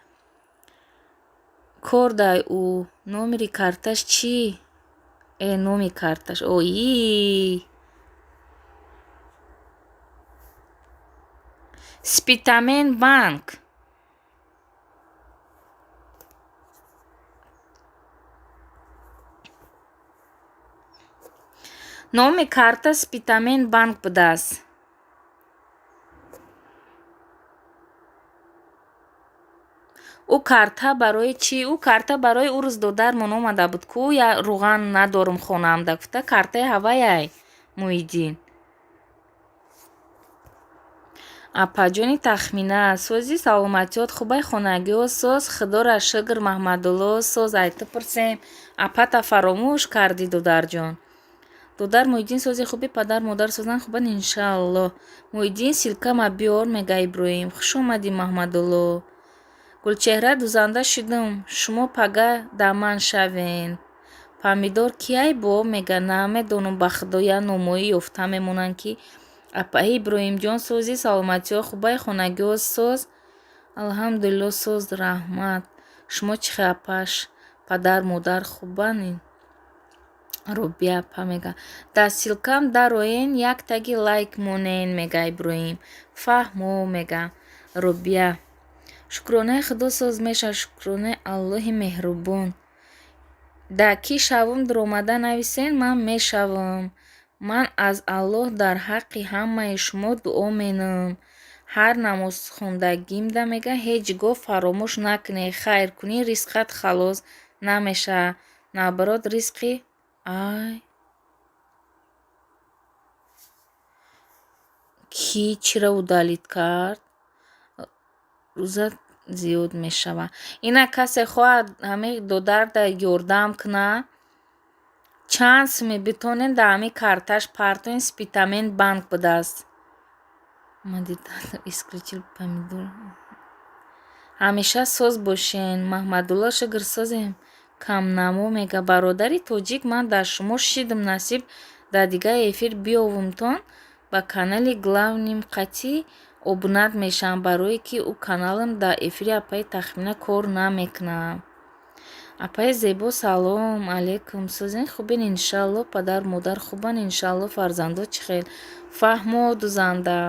Кордай ӯ. Номери карташ чӣ? Номи карташ. Ои. Спитамен банк. номи карта Спитамен банк будааст. ӯ карта барои чӣ? Ӯ карта барои ӯ рӯз додармон омада буд ку я руған надорум хонаамда гуфта картаи ҳаваяй Муҳиддин. Апаҷони тахмина сози саломатиёт хубай хонагиё соз худора шукр Маҳмадулло соз айта пурсем. Апата фаромӯш кардӣ додарҷон. Додар Муҳиддин сози хуби падар модар созан хубан иншаалло. Муҳиддин силкама биёр мега Иброҳим. Хуш омадӣ Маҳмадулло. Гулчеҳра дузанда шудам. Шумо пага да ман шавен. Помидор кияй бо мега намедонам ба худо я номоӣ ёфта мемонанд ки апаи Иброҳимҷон сози саломатиё хубай хонагиё соз. Алҳамдулилло соз раҳмат. Шумо чихе апаш падар модар хубанин? Робия апа мега. Дар силкам дароен як таги лайк монен мега Иброҳим. Фаҳмо мега Робия. Шукронаи худо соз меша шукронаи Аллоҳи меҳрубон. Да ки шавум дуромада нависен ман мешавам. Ман аз Аллоҳ дар ҳаққи ҳамаи шумо дуо менам. Ҳар намозхондагимда мега ҳеҷ гоҳ фаромӯш накунӣ. Хайр кунӣ ризқат халос намеша. Наоборот ризқи ай ки чира удалит кард? Рӯза зиёд мешава. Ина касе хоҳад ҳамин додарда ёрдам куна? Чанд суми битонен да ҳамин карташ партоен Спитамен банк будааст. Исключил помидор. Ҳамеша соз бошен. Маҳмадулло шукр созем. Камнамо мега бародари тоҷик ман дар шумо шидим насиб дар дигари эфир биёвумтон ба канали Главним қатъӣ обунат мешавам барое ки ӯ каналам дар эфири апаи тахмина кор намекунад. Апаи зебо салом алейкум. Созен хубин иншаалло падар модар хубан иншаалло фарзандот чихел? Фаҳмо дузанда.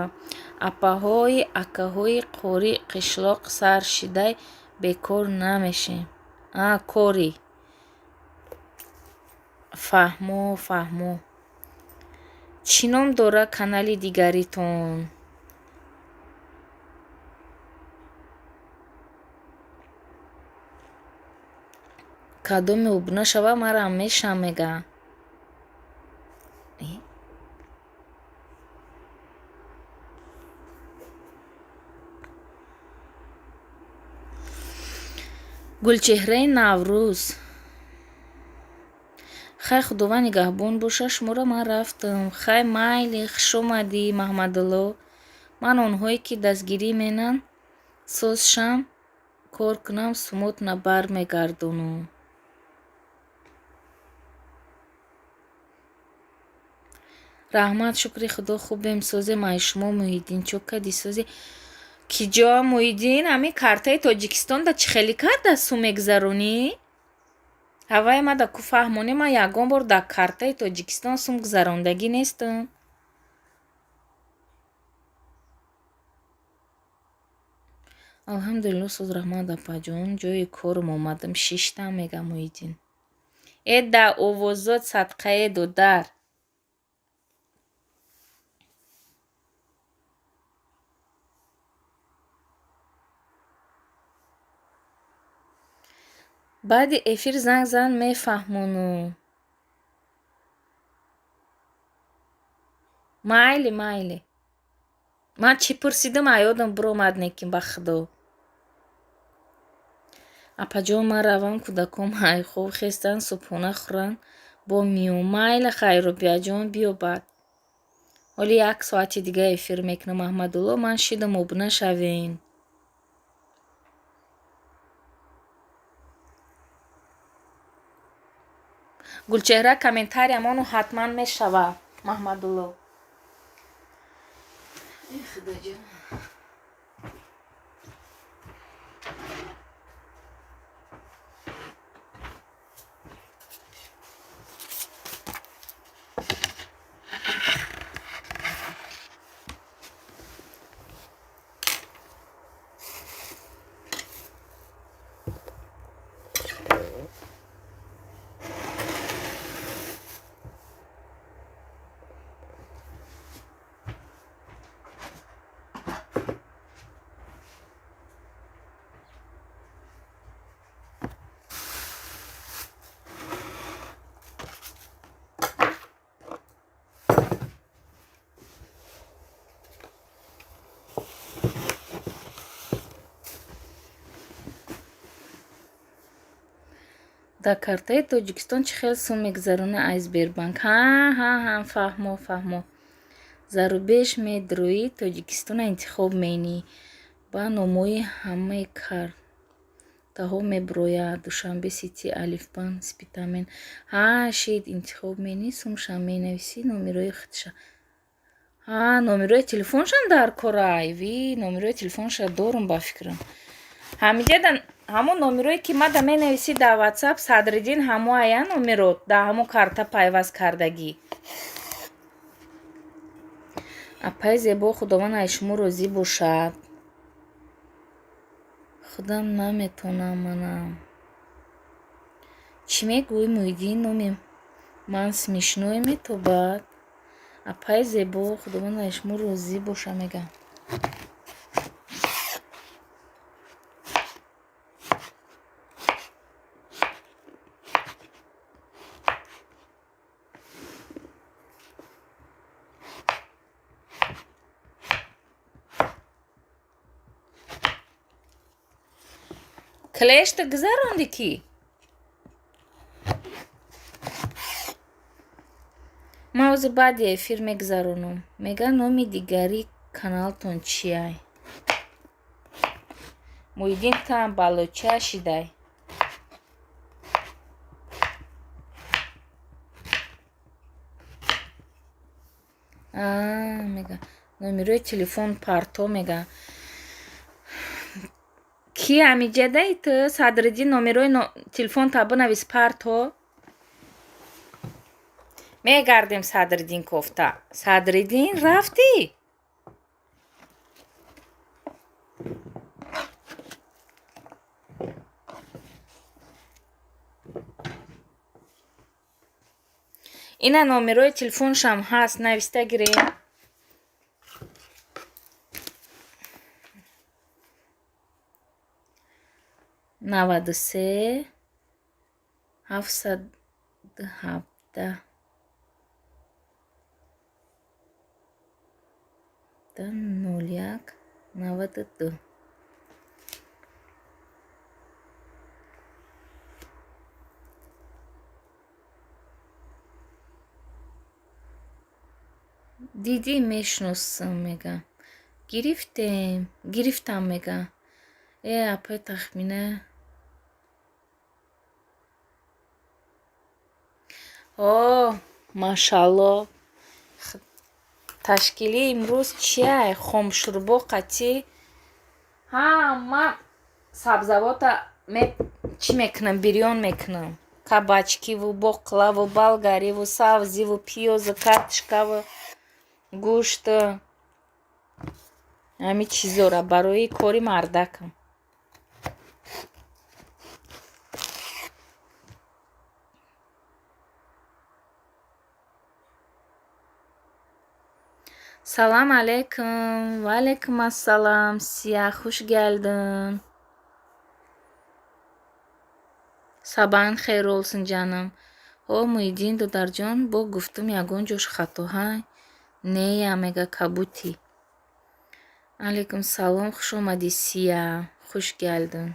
Апаҳои акаҳои қори қишлоқ сар шидай бекор намешем. Кори. Фаҳмо. Чӣ ном дорад канали дигаритон? Кадоме обуна шава марам мешам мега. Гулчеҳраи Наврӯз. Хай худованд нигаҳбон боша. Шуморо ман рафтам. Хай майли хуш омадӣ Маҳмадулло. Ман онҳое ки дастгирӣ менанд созшам кор кунам сумотна бармегардонам. раҳмат шукри худо хубем созем ай шумо Муҳиддин чо кади созе киҷо Муҳиддин ҳамин картаи Тоҷикистон да чӣ хеле карда сум мегузаронӣ? Ҳавай мада ку фаҳмонӣ ман ягон бор дар картаи Тоҷикистон сум гузарондагӣ нестам. Алҳамдулилло соз раҳмат апаҷон. Ҷои корум омадам шиштам мега Муҳиддин. Да овозот садқае додар. баъди эфир занг зан мефаҳмону. Майли. Ман чӣ пурсидам аёдам биромад некин ба худо. Апаҷон ман равам кӯдаком ҳайхоб хестан субҳона хӯран бо миём. Майли хайру биаҷон биё баъд. Ҳоли 1 соати дига эфир мекунам. Аҳмадулло ман шидам обуна шавен. Гулчеҳра комментариямону ҳатман мешава. Маҳмадулло. Худаҷон. Дар картаи Тоҷикистон чӣ хел сум мегузарона ай Сбербанк? Ҳа, фаҳмо. Зарубеш медроӣ, Тоҷикистона интихоб менӣ. Ба номои ҳамаи картаҳо мебирояд. Душанбе Сити, Алифбан, Спитамен. Шид интихоб менӣ, сумшам менависӣ, номерои худша. Номерои телефоншам дар корай. Номерои телефонша дорум ба фикрам. Ҳамиҷада ҳамон номерое ки мада менависӣ дар WhatsApp Садриддин ҳамо ая номерот дар ҳамо карта пайваст кардагӣ. Апай зебо худованд ай шумо розӣ бошад. Худам наметонам манам. Чӣ мегӯӣ Муҳиддин номи ман смешное метобад? Апай зебо худованд ай шумо розӣ боша мегам. Клешта гузаронди ки? Ман ҳозир баъди эфир мегузаронам. Мега номи дигари каналтон чияй? Муҳиддин тан балоча шидай. Мега номерои телефон парто мега. Ки амиҷадаи ту Садриддин номерои телефон та бинавис парто. Мегардем Садриддин кофта. Садриддин рафтӣ? Ина номерои телефоншам ҳаст, нависта гирем. наваду се 717 01 92. дидӣ мешиносам мега. Гирифтам мега. Апай тахмина. Машалло. Ташкили имрӯз чияй? Хомшурбо қатӣ? Ман сабзавота чӣ мекунам? Бирён мекунам. Кабачкиву, боқлаву, болгариву, сабзиву, пиёзу, картишкаву, гӯшту. Ҳамин чизора барои кори мардакам. Салом алейкум. Ва алейкум ассалом. Сия хуш гелдин. Сабан хейр олсин ҷанам. О Муиддин додарҷон, бо гуфтум ягон ҷош хато ҳай? Нея мега кабути. Алейкум салом, хуш омадӣ Сия. Хуш гелдин.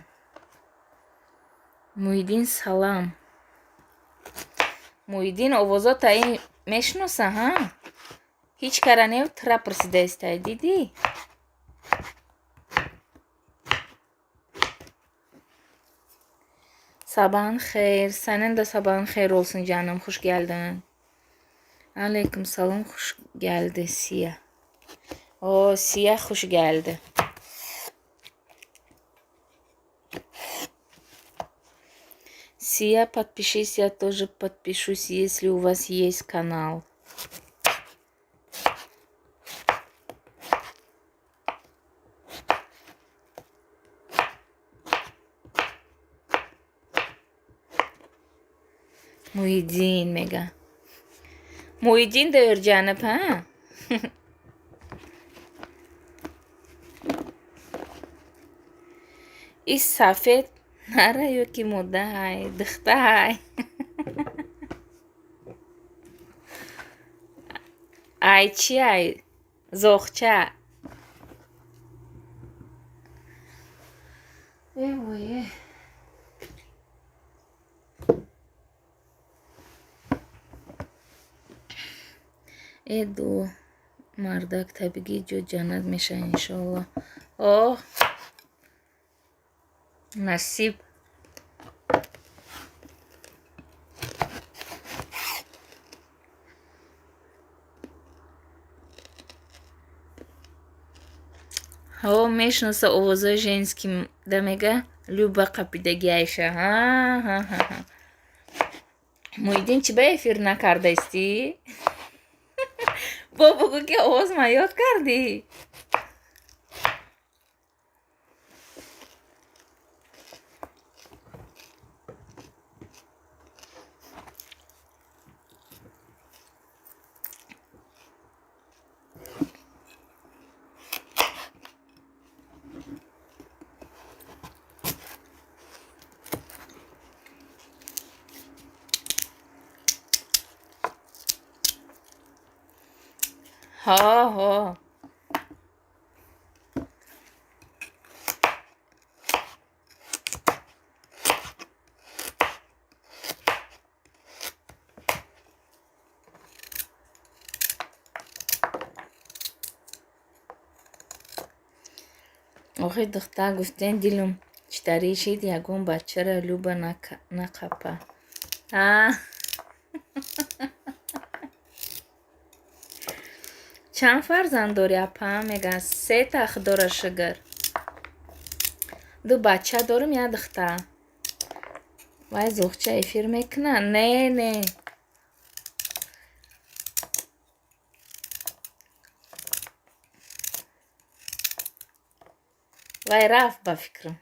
Муиддин салам. Муиддин овозотаи мешиноса, ҳа? Ҳеҷ кара нев тра прсидаистай, дидӣ? Сабан хейр. Саненда сабан хейр олсин ҷанам, хуш гелдин. Алейкум салом, хуш гелди Сия. О, Сия хуш гелди. Сия, подпишись, я тоже подпишусь, если у вас есть канал. Муиддин мега. Муиддин дор ҷанаб, ҳа? И сафед нара ёки моддаҳай, духтаҳай. Ай чи ай? Зохча. Эвое. Эду мардак табиги ҷо ҷаннат меша иншоалло. О, насиб. О, мешноса овозаи женский, да мега Люба Қапидагиайша. Ха. Муиддин чӣ ба эфир накардаистӣ? Бо бугӯ ки овоз ма ёд кардӣ? ها охи духтар гуфтен дилум читарӣ шид ягон бачара Люба накапа. Чанд фарзанд дорӣ апа? Мега 3 тах дора шигар. 2 бача дорим, 1 духтар. Вай зохча эфир мекуна? Не. Вай рафт ба фикрам.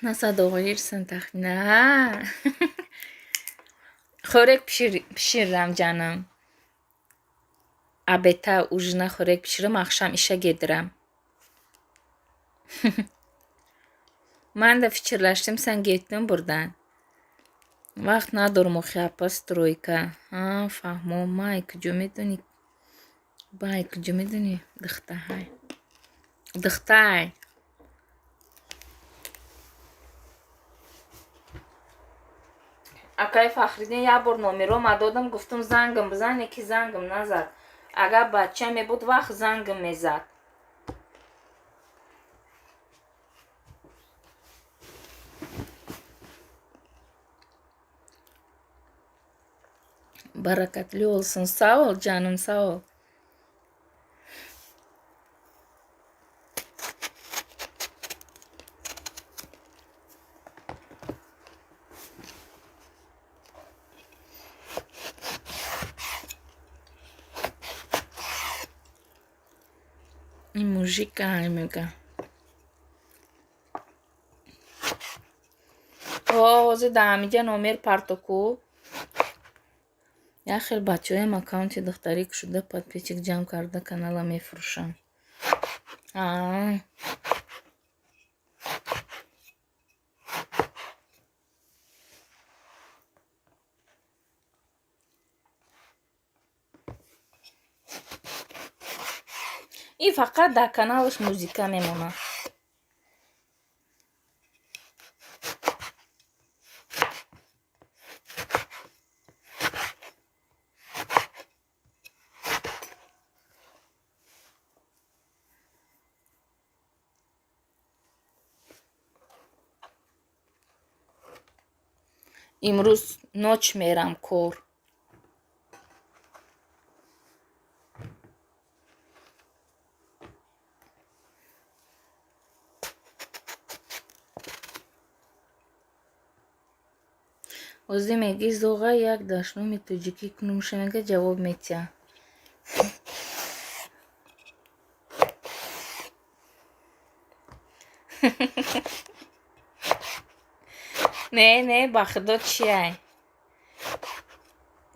Насадоғирсан тахмина. Хӯрек пиширам ҷанам. Абета ужина хӯрек пиширам, ахшам иша гедирам. Ман да фичирлаштим сан гетдим бурдан. Вақт надорум охи апа стройка. Фаҳмом. Май куҷо медонӣ? Бай куҷо медонӣ? Духтай. Акай Фахриддин як бор номеро ма додам, гуфтам зангам бизан, яки зангам назад. Агар бача мебуд вақт зангам мезад. Баракатлӣ олсин. Савол ҷанам, савол. این موژیک میگه ҳозир дар ҳамиҷа номер партоку як хел бачаҳоям аккаунти духтарӣ кушода подписчик ҷамъ карда канала мефурӯшам. ин фақат дар каналаш музика мемонад. имрӯз ноч мерам кор. ҳозир меги зоға як дашноми тоҷикӣ кунум, шамега ҷавоб метиҳа. Не ба худо чиай?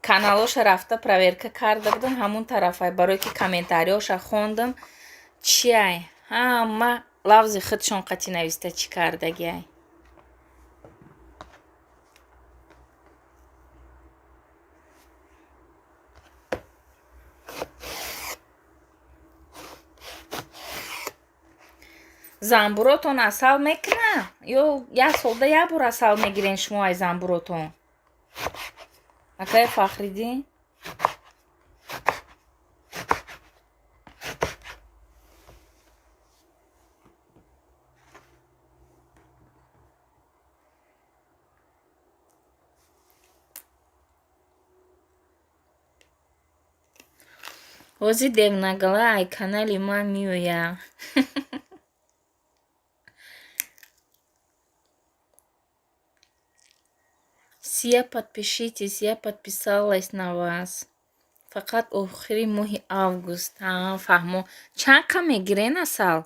Каналоша рафта проверка карда будам, ҳамун тарафай барое ки комментариёша хондам. Чиай? Ҳама лавзи худшон қатӣ нависта чӣ кардагиай? занбуротон асал мекунад ё як солда як бор асал мегирен шумо ай занбуротон? Акай Фахриддин? ҳозир девнагала ай канали ман меояд. Все подпишитесь, я подписалась на вас. Фақат охири моҳи август. Фаҳмо. Чанд ка мегирен асал?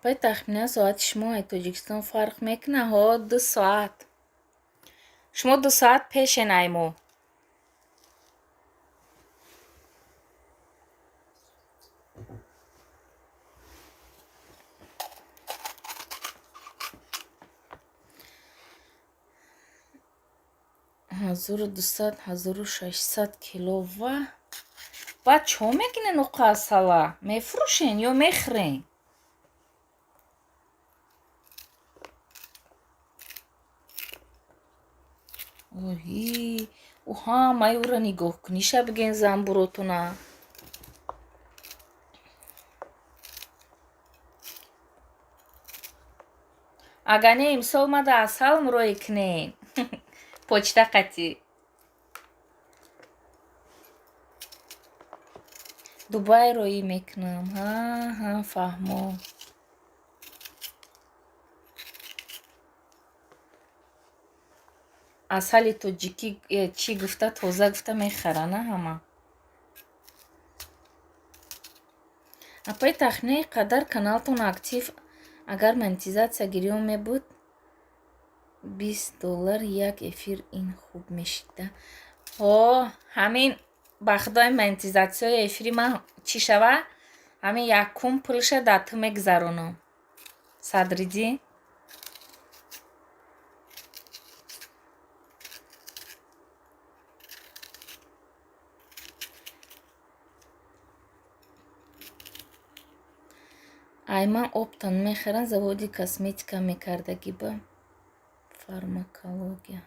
Пай тахминан соати шумо ай Тоҷикистон фарқ мекунад? 2 соат. Шумо 2 соат пешен ай мо. ҳазору 1600 килова. Ба чо мекунен оқа асала? Мефурӯшен ё мехӯрен? Оҳи, ҳамаёра нигоҳ кунӣ ша биген занбуротона. Агар не имсол мада асалм рой кунен. Почта қатӣ. Дубай роӣ мекунам. Фаҳмо. асали тоҷикӣ чӣ гуфта тоза гуфта мехара на ҳама. Апай тахмини қадар каналтон актив, агар монетизатсия гирём мебуд $20 як эфир ин хуб мешида. Ҳамин ба худои монетизатсияи эфири ман чӣ шава? Ҳамин якум пулша дар ту мегзаронам. Садриддин? ай ман оптан мехарам, заводи косметика мекардагӣ ба фармакология.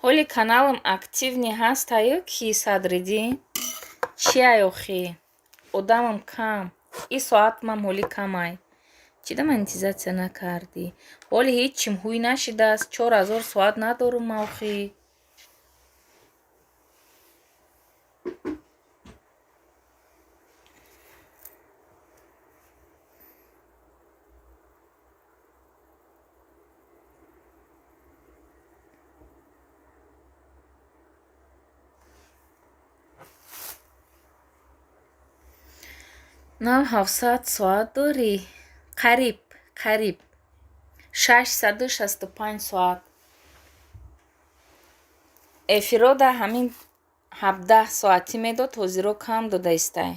ҳоли каналам активни ҳаст аю ки Садриддин? Чи ай охи? одамам кам. И соат ман ҳоли камай. Чида монетизатсия накардӣ? Ҳоли ҳеччим ҳуй нашидааст. 4000 соат надорум мавқӣ. Нав 700 соат дорӣ? Қариб 665 соат. Эфирода ҳамин 17 соатӣ медод, ҳозиро кам дода истай.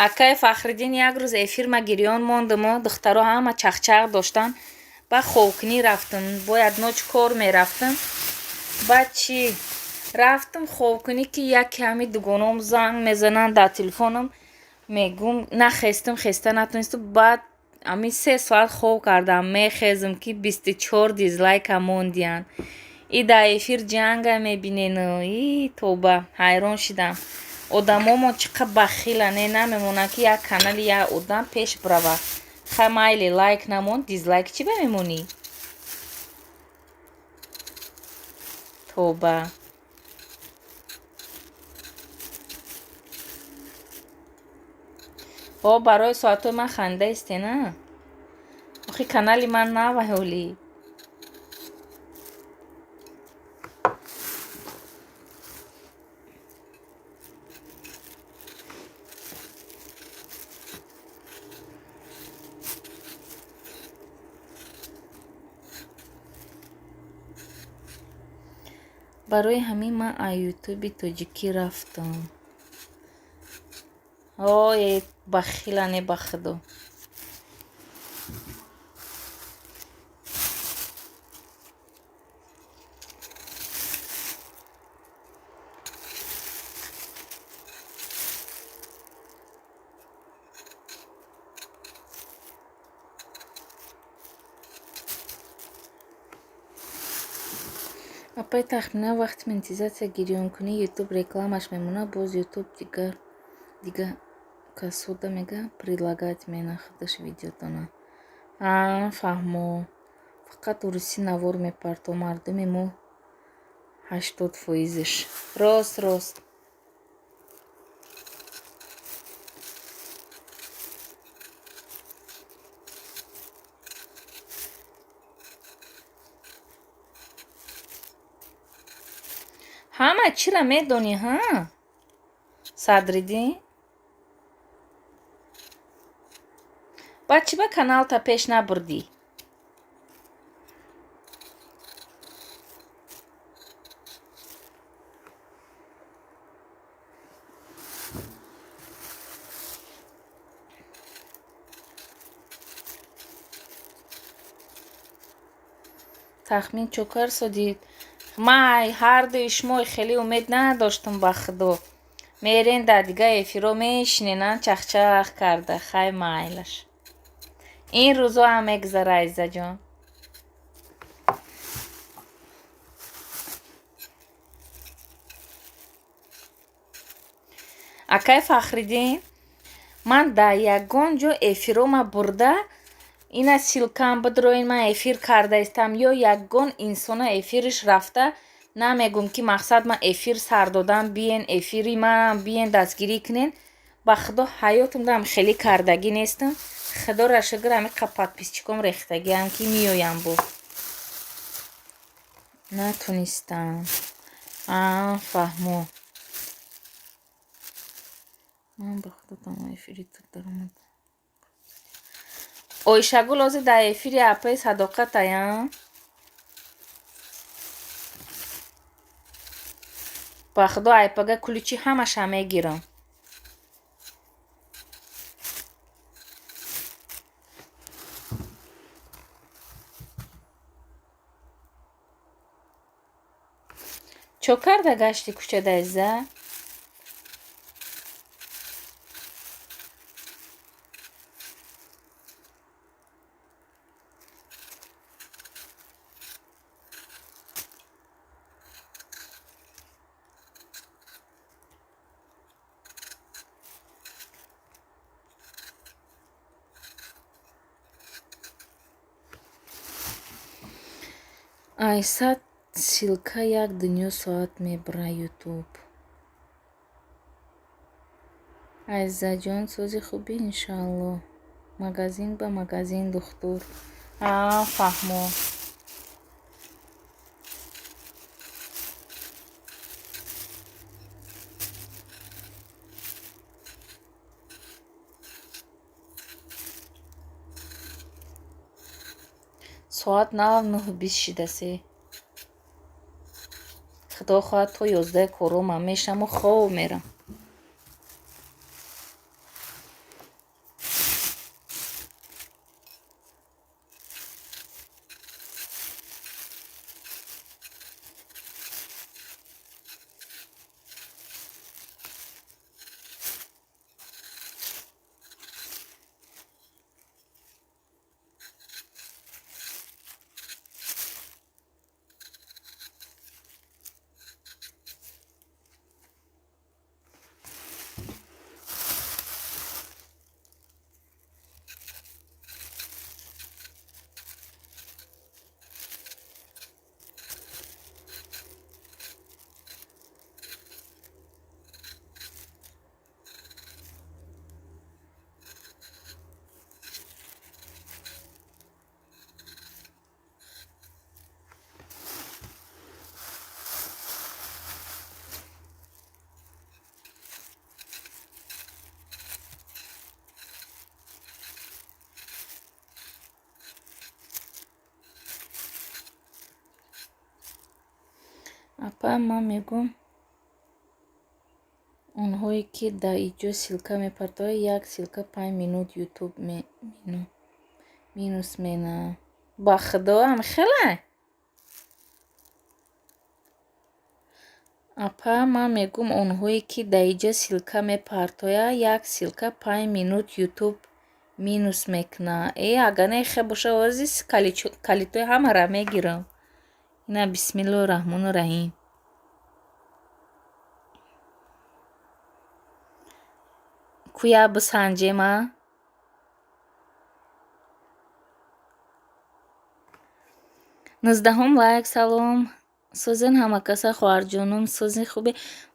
Акай Фахриддин як рӯз эфир ма гирён мондуму, духтаро ҳама чахчах доштан. Ба ховкунӣ рафтим, бояд ноч кор мерафтим. Баъд чӣ? Рафтим ховкунӣ ки яке ҳами дугонаам занг мезананд дар телефонам, мегӯм нахестим, хеста натонистум. Баъд ҳамин 3 соат хоб кардам, мехезм ки 24 дизлайкам мондиянд. И дар эфир ҷанга мебинену. И тоба, ҳайрон шидам. Одамомо чӣ қадр бахиланд, намемонанд ки як канали як одам пеш бирава. Хай майли лайк намонд, дизлайк чӣ ба мемонӣ? Тоба. Барои соатҳои ман ханда исте, на? Охи канали ман нава ҳолӣ. Барои ҳамин ман аз ютуби тоҷикӣ рафтам. Ой, бахилане ба худо. Апай тахминан вақти монетизатсия гирёнкунӣ ютуб рекламаш мемонад, боз ютуб дига касода мега предлагать менахадаш видеотона. Фаҳмо. Фақат урусӣ навор мепар то мардуми мо 80%. Рост. Ҳама чира медонӣ, ҳа? Садриддин? Баъд чӣ ба каналта пеш набурдӣ? Тахмин чокар содид. Май ҳардуи шумо хеле умед надоштум ба худо. Мерен дар дига эфиро мешиненанд чахчах карда. Хай майлаш. Ин рӯзо ҳам мегузара азизаҷон. Акай Фахриддин, ман дар ягон ҷо эфирома бурда ина силкаам бидроин, ман эфир карда истам, ё ягон инсона эфириш рафта, намегӯм ки мақсад ман эфир сар додам, биен эфири манам, биен дастгирӣ кунен. Ба худо ҳаётамдам хеле кардагӣ нестам. Худоро шукр ҳамиқа подписчиком рехтагиам ки меоям бо. Натонистам. Фаҳмо. Ман ба худо тамом эфири ту даромад. Ойшагул ҳозир дар эфири апаи садоқатаям. Ба худо айпага куличи ҳамаша мегирам. Чо карда гашти кӯчада азиза? ай 100 силка 1 дунё соат мебара ютуб. айзаҷон сӯзи хубӣ иншалло. Магазин ба магазин духтур. Фаҳмо. соат 9:20 шидасе. худо хоҳад то 11 коромам мешаму хоб мерам. Апа ман мегӯм онҳое ки дар иҷо силка мепартоянд 1 силка 5 минут ютуб минус менам. Ба худо амхела. Апа ман мегӯм онҳое ки дар иҷо силка мепартоянд 1 силка 5 минут ютуб минус мекунанд. Агар не хе боша ози калитои ҳамаро мегирам. Ина бисмиллоҳи раҳмони раҳим. Куя бисанҷема? 19 лайк. Салом. Сӯзен ҳамакаса хоҳарҷонум сӯзи хубе.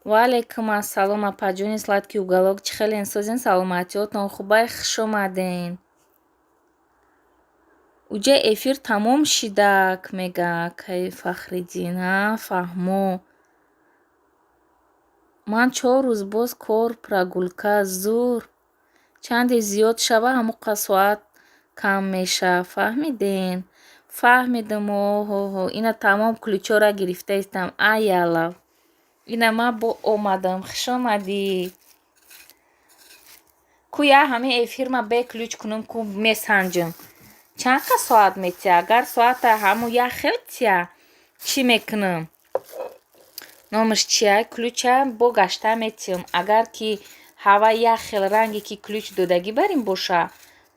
Ва алайкум ассалом апаҷони сладки уголок чӣ хелен сӯзен саломатиётон хубай хуш омаден. Уҷа эфир тамом шидак мега кай Фахриддин фаҳмо. Ман 4 рӯз боз кор прогулка зур. Чанде зиёд шава ҳамуқа соат кам меша. Фаҳмиден? Фаҳмидам. Оҳо ина тамом ключҳоро гирифта истам. Ай алав. Ина ман бо омадам. Хуш омадӣ. Куя ҳамин эфирма бе ключ кунум ку месанҷам. Чанка соат метия? Агар соата ҳаму як хел тия чӣ мекунам? Номаш чия? Ключа бо гашта метиям. Агар ки ҳава як хел ранге ки ключ додагӣ бар ин боша,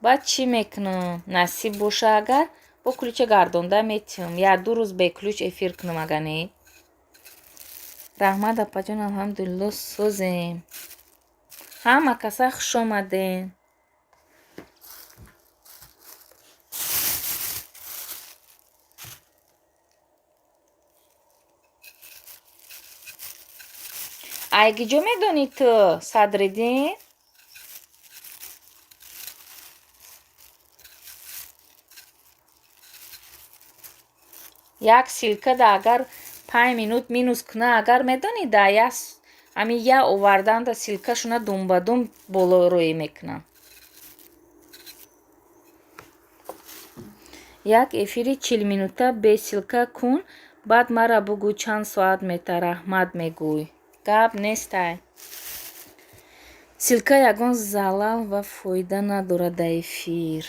баъд чӣ мекунам? Насиб боша агар бо ключа гардонда метиям. 1-2 рӯз бе ключ эфир кунам агар не. Раҳмат апаҷон алҳамдулилло сӯзем. Ҳама каса хуш омаден. Айгиҷо медонӣ ту Садриддин? Як силкада агар 5 минут минус куна агар медонӣ да ҳамин я оварданда силкашуна думбадум болорӯӣ мекунам. Як эфири 40 минута бе силка кун, баъд мара бугӯ чанд соат мета. Раҳмат мегӯй. Гап нестай. Силка ягон залал ва фоида надорад дар эфир.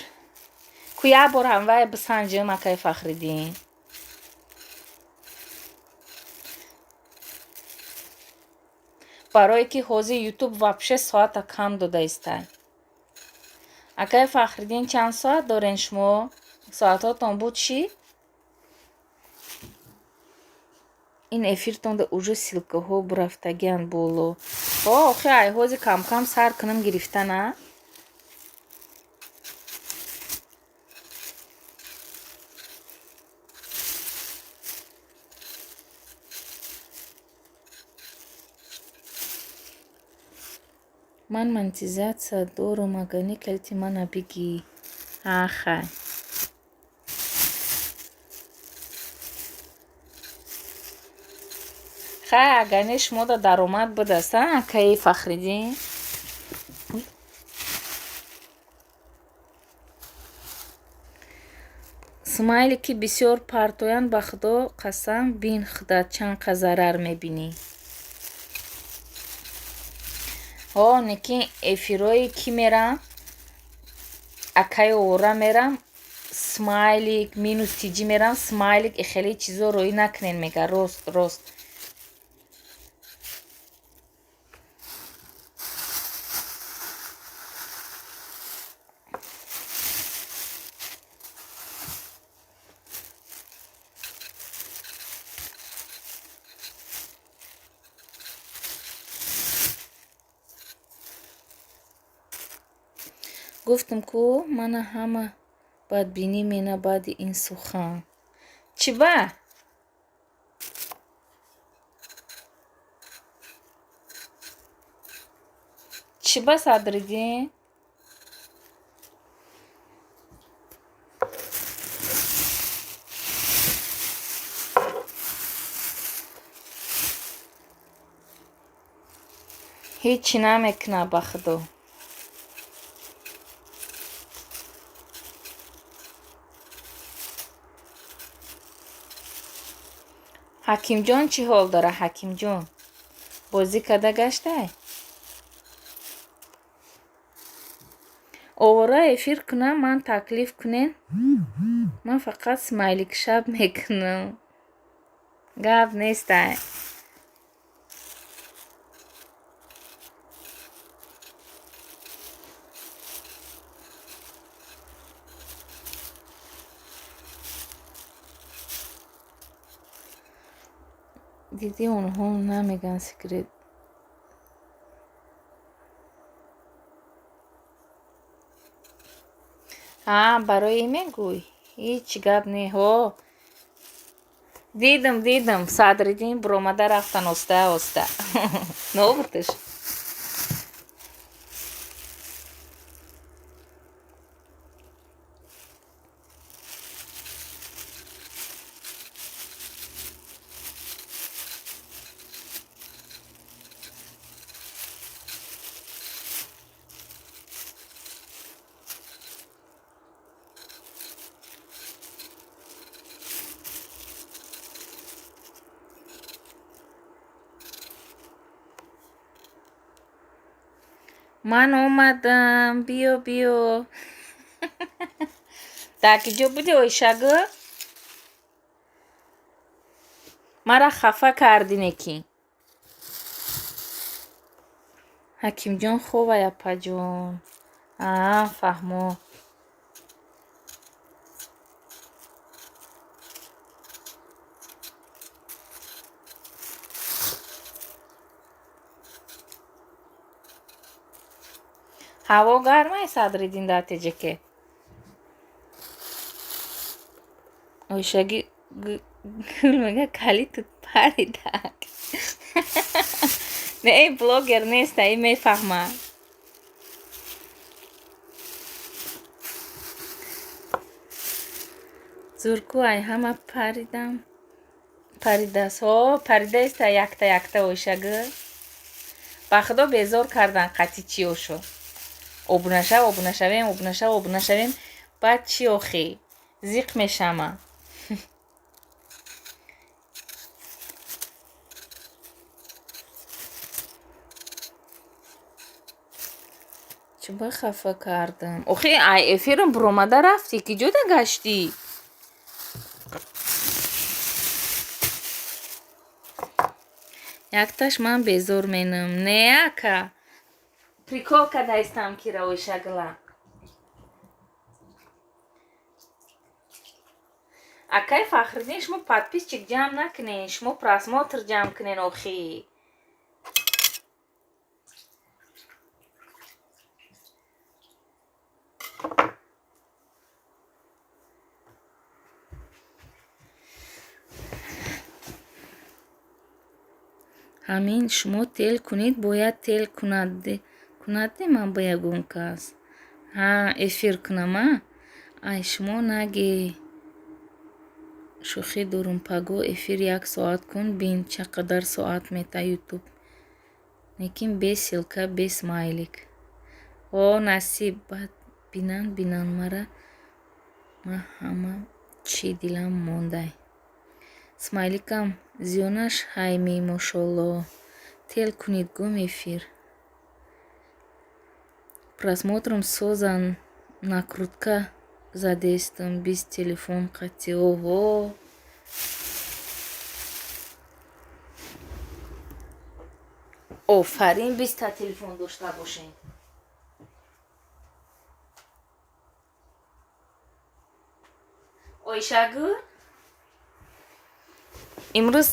Ку як бор ҳамвай бисанҷам акай Фахриддин. Барое ки ҳозир ютуб вапше соата кам дода истай. Акай Фахриддин чанд соат дорен шумо? Соатотон буд чӣ? Ин эфиртонда уже силкаҳо бурафтагианд боло. Охи ай ҳозир кам-кам сар кунам гирифтана? ман монетизация дорум, ага никелти мана биги. Ахай. хай агане шумода даромад будаста акаи Фахриддин. смайли ки бисёр партоян ба худо қасам бин худа чанд қа зарар мебинӣ. ники эфирои ки мерам акаи ора мерам смайлик минус тиҷи мерам смайлик ихели чизо рӯӣ накунен мега рост. гуфтам ку мана ҳама бадбинӣ мена баъди ин сухан. Чӣ ба? Чӣ ба Садриддин? ҳечӣ намекуна ба худо. ҳакимҷон чӣ ҳол дора? ҳакимҷон бозӣ карда гаштай? овора эфир кунам, ман таклиф кунен? Ман фақат смайликшаб мекунам. гап нестай. диди онҳо намегӯянд секрет. барои ин мегӯй? ҳеҷ гап не. дидам Садриддин буромада рафтан оста нобурдаш. ман омадам, биё. дар ки ҷо буди ойшагӣ? мара хафа кардине ки. ҳакимҷон хуб яппаҷон. фаҳмо. ҳаво гармай Садриддин дар теҷаке? ойшагӣ гул мега калӣ тут паридак. не ин блогер неста, ин мефаҳмад. зурку ай ҳама паридаст. паридаиста якта ойшагӣ. ба худо безор кардан қатӣ чӣ ошо. обунашавем. баъд чӣ охӣ? зиқ мешама. чуба хафа кардам. охи ай эфирам буромада рафтӣ ки ҷода гаштӣ? якташ ман безор менам. Не ака. прикол кардаистам кира ойшагила. акай Фахриддин шумо подписчик ҷамъ накунен, шумо просмотр ҷамъ кунен охи. ҳамин шумо тел кунед, бояд тел кунадӣ ман ба ягон кас. Эфир кунама? Ай, шумо наге. Шӯхӣ дорум. Паго эфир 1 соат кун, бин ча қадар соат мета ютуб. Лекин бе силка, бе смайлик. Насиб бад бинан мара. Ма ҳама чӣ дилам мондай. Смайликам зиёнаш ҳайми мошолло. Тел кунид гум эфир. Просмотрам созан накрутка задестам, без телефон қатӣ. Оҳо. Офарин, 20 телефон дошта бошем. Ойшагул, имрӯз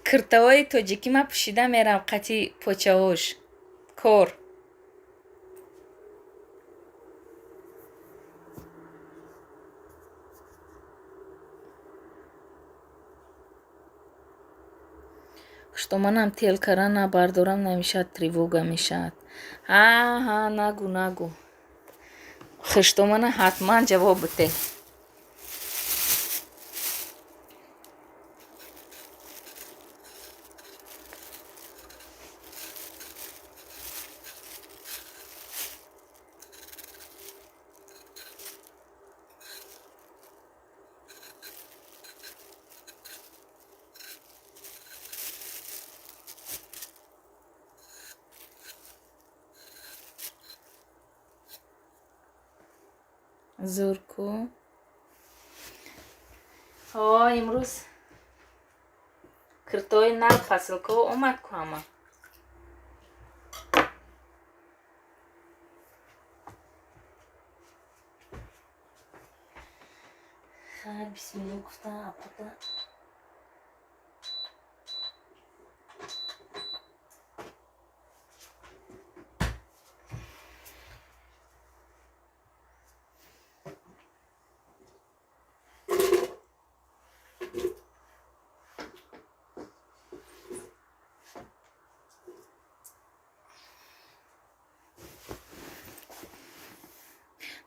куртаҳои тоҷикӣ ман пӯшида мерам, қати почаҳош. Кор. Что манам тел кардан набардорам, намешад, тревога мешад. Нагу. Хишто мана ҳатман ҷавоб бите. Зурку. Имрӯз куртаҳои нав фаслкҳо омад ку ҳама. Бисмилла гуфтам апота.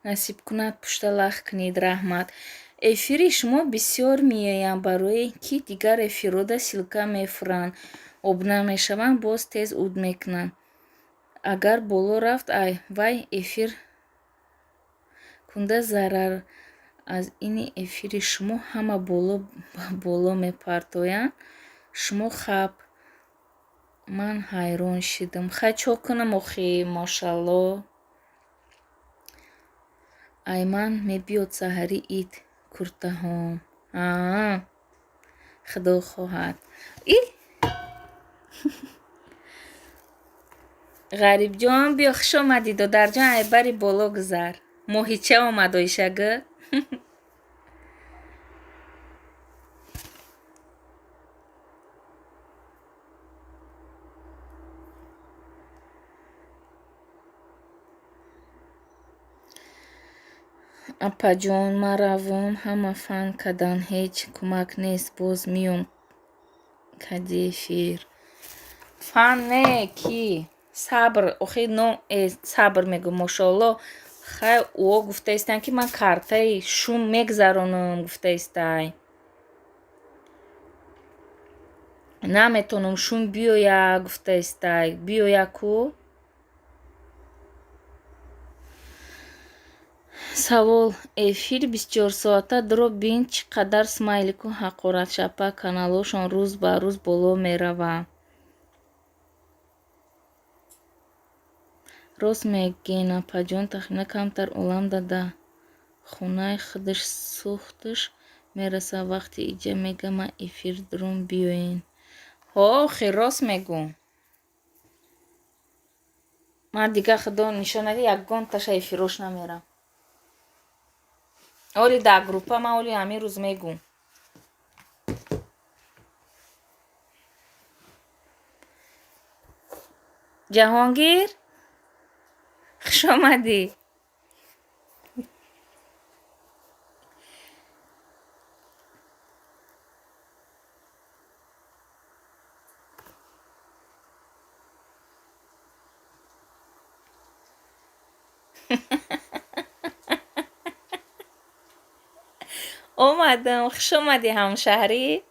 Насиб кунад пушта лах кунед, раҳмат. Эфири шумо бисёр меоянд, барои ки дигар эфиррода силка мефуранд, об намешаванд, боз тез уд мекунанд. Агар боло рафт, вай эфир кунда зарар. Аз ини эфири шумо ҳама боло ба боло мепартоянд. Шумо хаб. Ман ҳайрон шудам. Чо кунам охи, мошалло. Ай, ман мебиёд саҳари ид куртаҳом. Худо хоҳад. Ғарибҷон, биё, хуш омадӣ. Додарҷон, ай бари боло гузар. Моҳича омад Ойшагӣ. Апаҷон, ман равон, ҳама фан кадан, ҳеҷ кӯмак нест, боз меом кади эфир. Фан не ки сабр. Охи сабр мегӯ, мошолло. Хай уо гуфтаистанд ки ман картаи шум мегзаронам, гуфтаистай. Наметонам шум биёя, гуфтаистай. Биёя ку? Савол. Эфири 24-соата дуро бин чӣ қадар смайлику ҳақоратшапа каналҳошон рӯз ба рӯз боло мераванд. Рост мегӯен, апаҷон, тахминан камтар оламда да хонаи худаш сӯхташ мерасад. Вақти иҷа мега ман эфир дурум биёен. Охи рост мегӯ. Ман дига худо нишон нади ягон таша эфирош намерам. Оли дар группа ман оли ҳамин рӯз мегӯм. Ҷаҳонгир, хуш омадӣ. اومدم. خوش اومدی همشهری.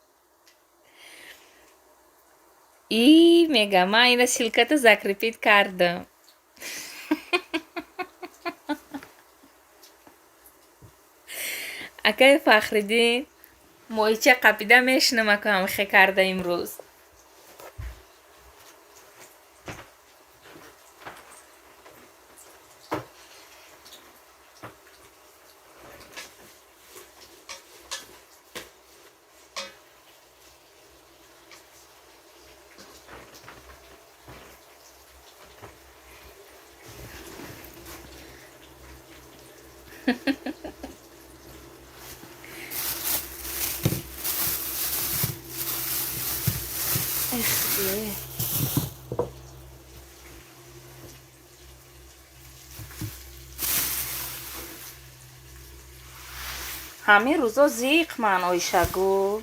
ای میگم من این شرکت زکریپیت کردم. اکای فخردین مویچه قپیده میشنم که هم خی کرده امروز. همه روزا زیق من آیشگو.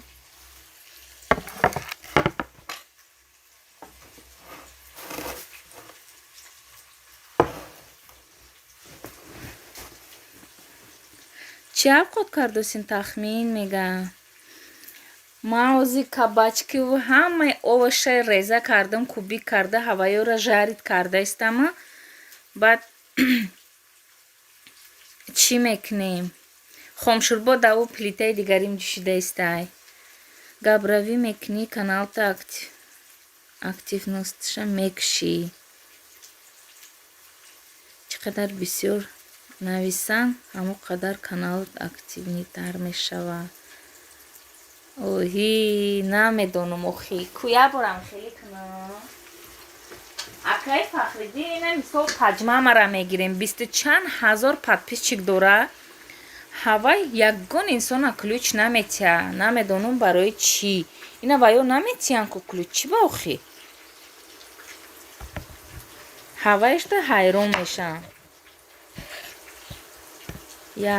چی خود کردوسین تخمین میگم. مауزی кабачки و همه овощай реза кардам, кубик карда, ҳаваёра жарид карда истама. баъд чӣ мекунем? хомшӯрбо даву плитаи дигарим ҷӯшида истай. габравӣ мекунӣ, каналта активностиша мекушӣ. чӣ қадар бисёр нависан, ҳамон қадар каналат активнитар мешавад. оҳи намедонам охи куя борам хеле кунам. акай фахриддин ина мисол таҷмамара мегирем, бисту чанд ҳазор подписчик дора. ҳавай ягон инсона ключ наметиҳа. намедонам барои чӣ. ина ваё наметиҳан ку ключ чӣ ба охи. ҳавайшда ҳайрон мешам.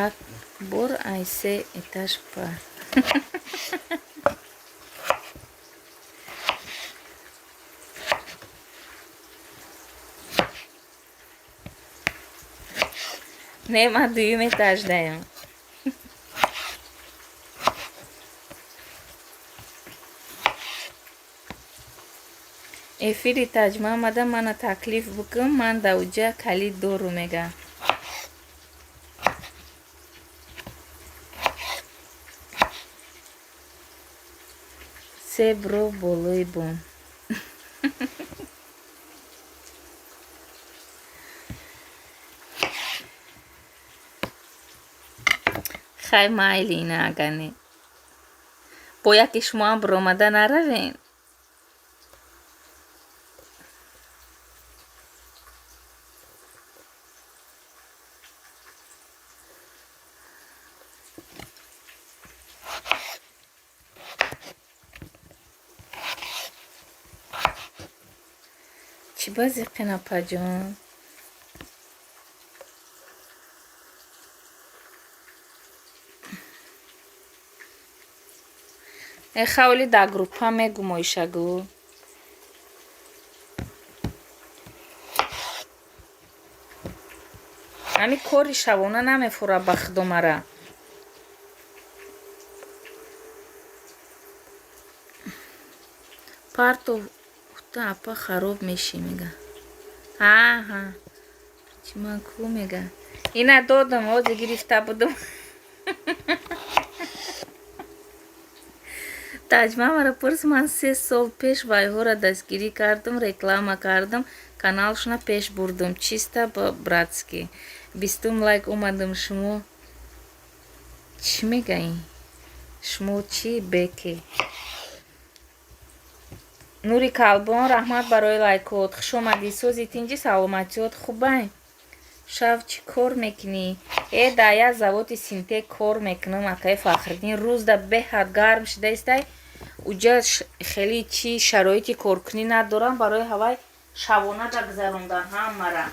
як бор айсе этаж па. не ман дуюм этаждаям. эфири таҷма омада мана таклиф бикун, ман давҷа калид дору мега. себро болои бом. хай майли ина агане. бо яке шумоам биромада наравен. чӣ баъзе қинапаҷон? хавли да группа мегумоишагу. ҳами кори шавона намефура ба худомара. партов апа хароб меши мега. ҳа чӣ ман ку мега. ина додам озе гирифта будам. таҷмамара пурс, ман 3 сол пеш вайҳора дастгирӣ кардам, реклама кардам, каналшона пеш бурдам. чиста братски. 20 лайк омадам. шумо чӣ мегаин? шумо чӣ беке? нури калбон раҳмат барои лайкот. хуш омадӣ. сӯзи тинҷи саломатиёт хубай? шав чӣ кор мекунӣ? да як заводи синтек кор мекунам. акаи фахриддин рӯзда беҳад гарм шуда истай. уҷа хеле чӣ шароити коркунӣ надорам. барои ҳавай шавона да гузарондам ҳамара.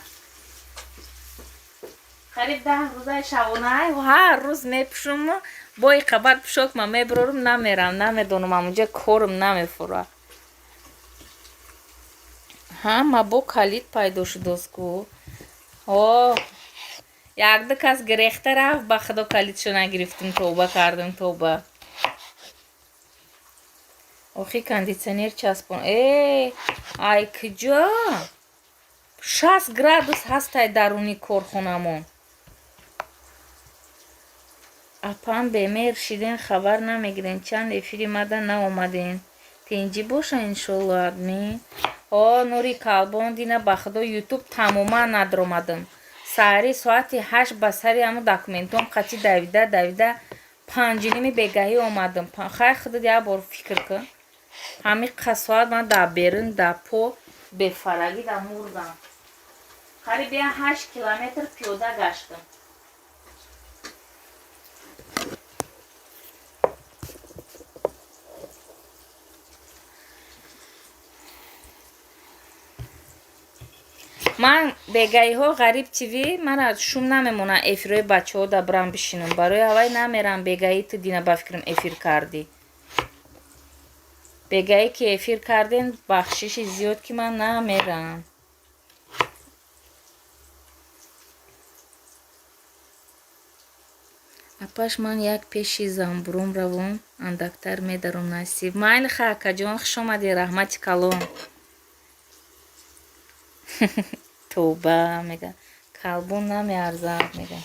қариб 10 рӯзаи шавонаи ҳар рӯз мепӯшум. бои қабат пӯшок ма мебирорам, намерам. намедонам ҳамунҷа корм намефура. ҳама бо калид пайдо шудост ку. Як-ду кас гирехта рафт, ба худо калидшо нагирифтим, товба кардим, товба. Охи кондитсионер часпон. Ай куҷо? 60 градус ҳастай даруни корхонамон. Апам бемер шидин, хабар намегирен, чанд эфири мада наомаден. Тинҷӣ боша иншолло адми. Нури калбон дина ба худо ютуб тамоман надромадим. Саҳари соати 8 ба сари ҳамун документом қачи давида 5:30 бегаҳӣ омадим. Хай худат як бор фикр кун. Ҳамин қасоат ман дар берун дар по бефарагӣ дар мурдам. Қариб 8 километр пиёда гаштам. Ман бегаиҳо ғариб тиви мара шум намемона эфирҳои бачаҳо да бурам бишинам. Барои аввай намерам бегаи ту дина ба фикрам эфир кардӣ. Бегаи ки эфир карден бахшиши зиёд ки ман намерам. Апаш ман як пеши замбурум равон андактар медарум насиб. Майли хакаҷон хуш омадӣ, раҳмати калон. Тӯба мега калбон намеарзад мега.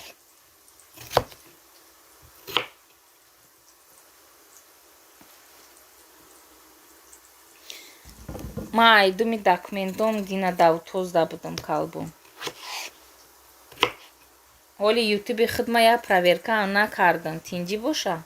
Ма айдуми документом дина давтозда будам калбон. Ҳоли ютуби худма як проверкаам накардам. Тинҷӣ боша?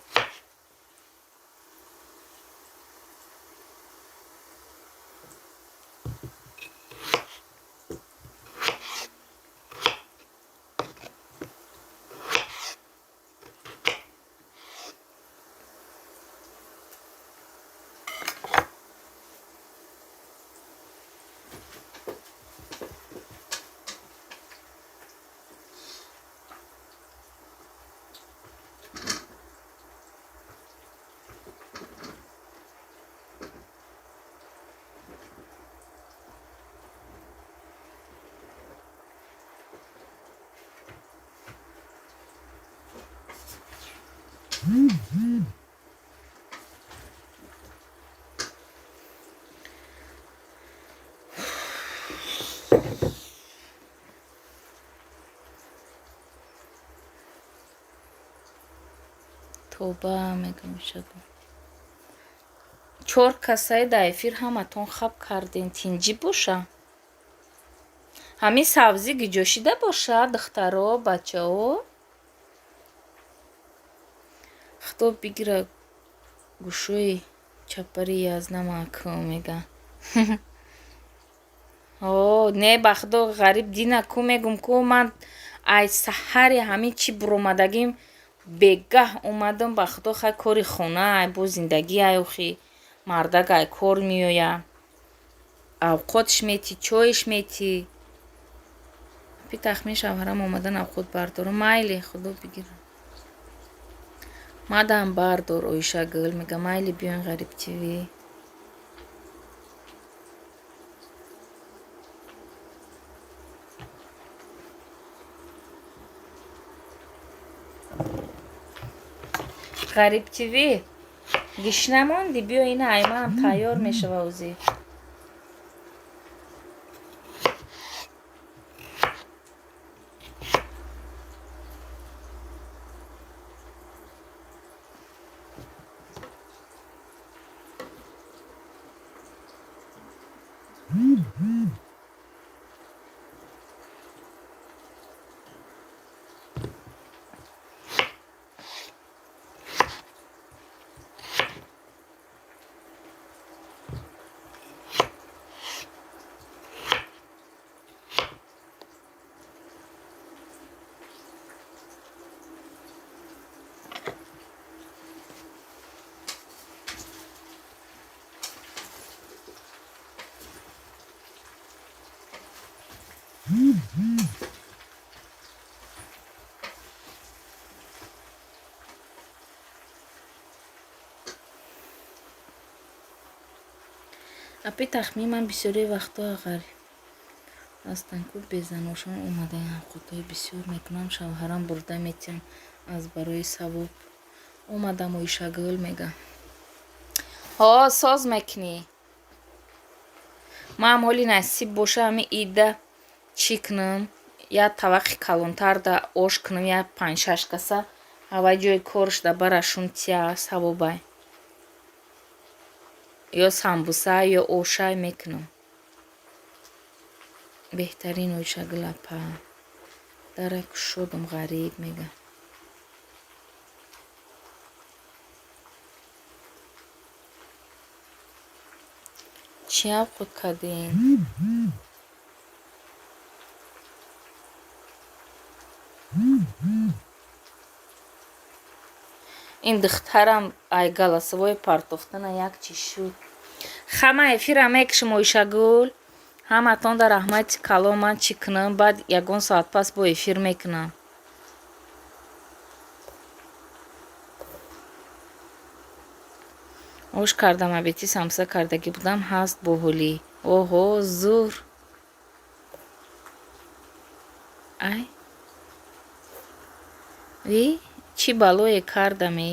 Тӯба мегам шаду. 4 касаи дар эфир ҳаматон хаб карден. Тинҷӣ боша? Ҳамин сабзӣ гиҷошида боша, духтаро, бачаҳо? Худо бигира гӯшои чапари язнама ку мега. Не ба худо ғариб дина ку мегум ку ман ай саҳари ҳамин чӣ буромадагим бегаҳ омадам. Ба худо хай кори хона ай бо зиндагӣ ай охи мардак ай кор меоя. Авқотш метӣ, чойш метӣ. Пи тахмин шавҳарам омадан авқот бардорам. Майли худо бигира. Мадам бардор Оиша гул мега майли биён ғариб тиви. ғариб тиви гишна монди, биё ина аймаам тайёр мешава ӯзи. Апи тахмин ман бисёри вақтҳо ҳастанд ку безаношон омадаям. Худои бисёр мекунам, шавҳарам бурда метиҳам аз барои савоб. Омадам оишагул мега. Ҳо соз мекунӣ. Ман ҳоли насиб боша ҳами ида чӣ кунам? Я таваққи калонтар да ош кунам, я 5-6 каса ҳавай ҷои корш да барашун тия савобай. Ё самбуса ё ошай мекунам. Беҳтарин оишагул апа. Дарак шодам ғариб мега. Чӣ авқут кардин? Ин духтарам айгаласовои партофтана як чӣ шуд. Хама эфира мекушам оишагул. Ҳаматон дар раҳмати калом ман чӣ кунам, баъд ягон соат пас бо эфир мекунам. ош кардам, абети самса кардагӣ будам, ҳаст боҳулӣ. Оҳо зур. Ай чӣ балое кардаме.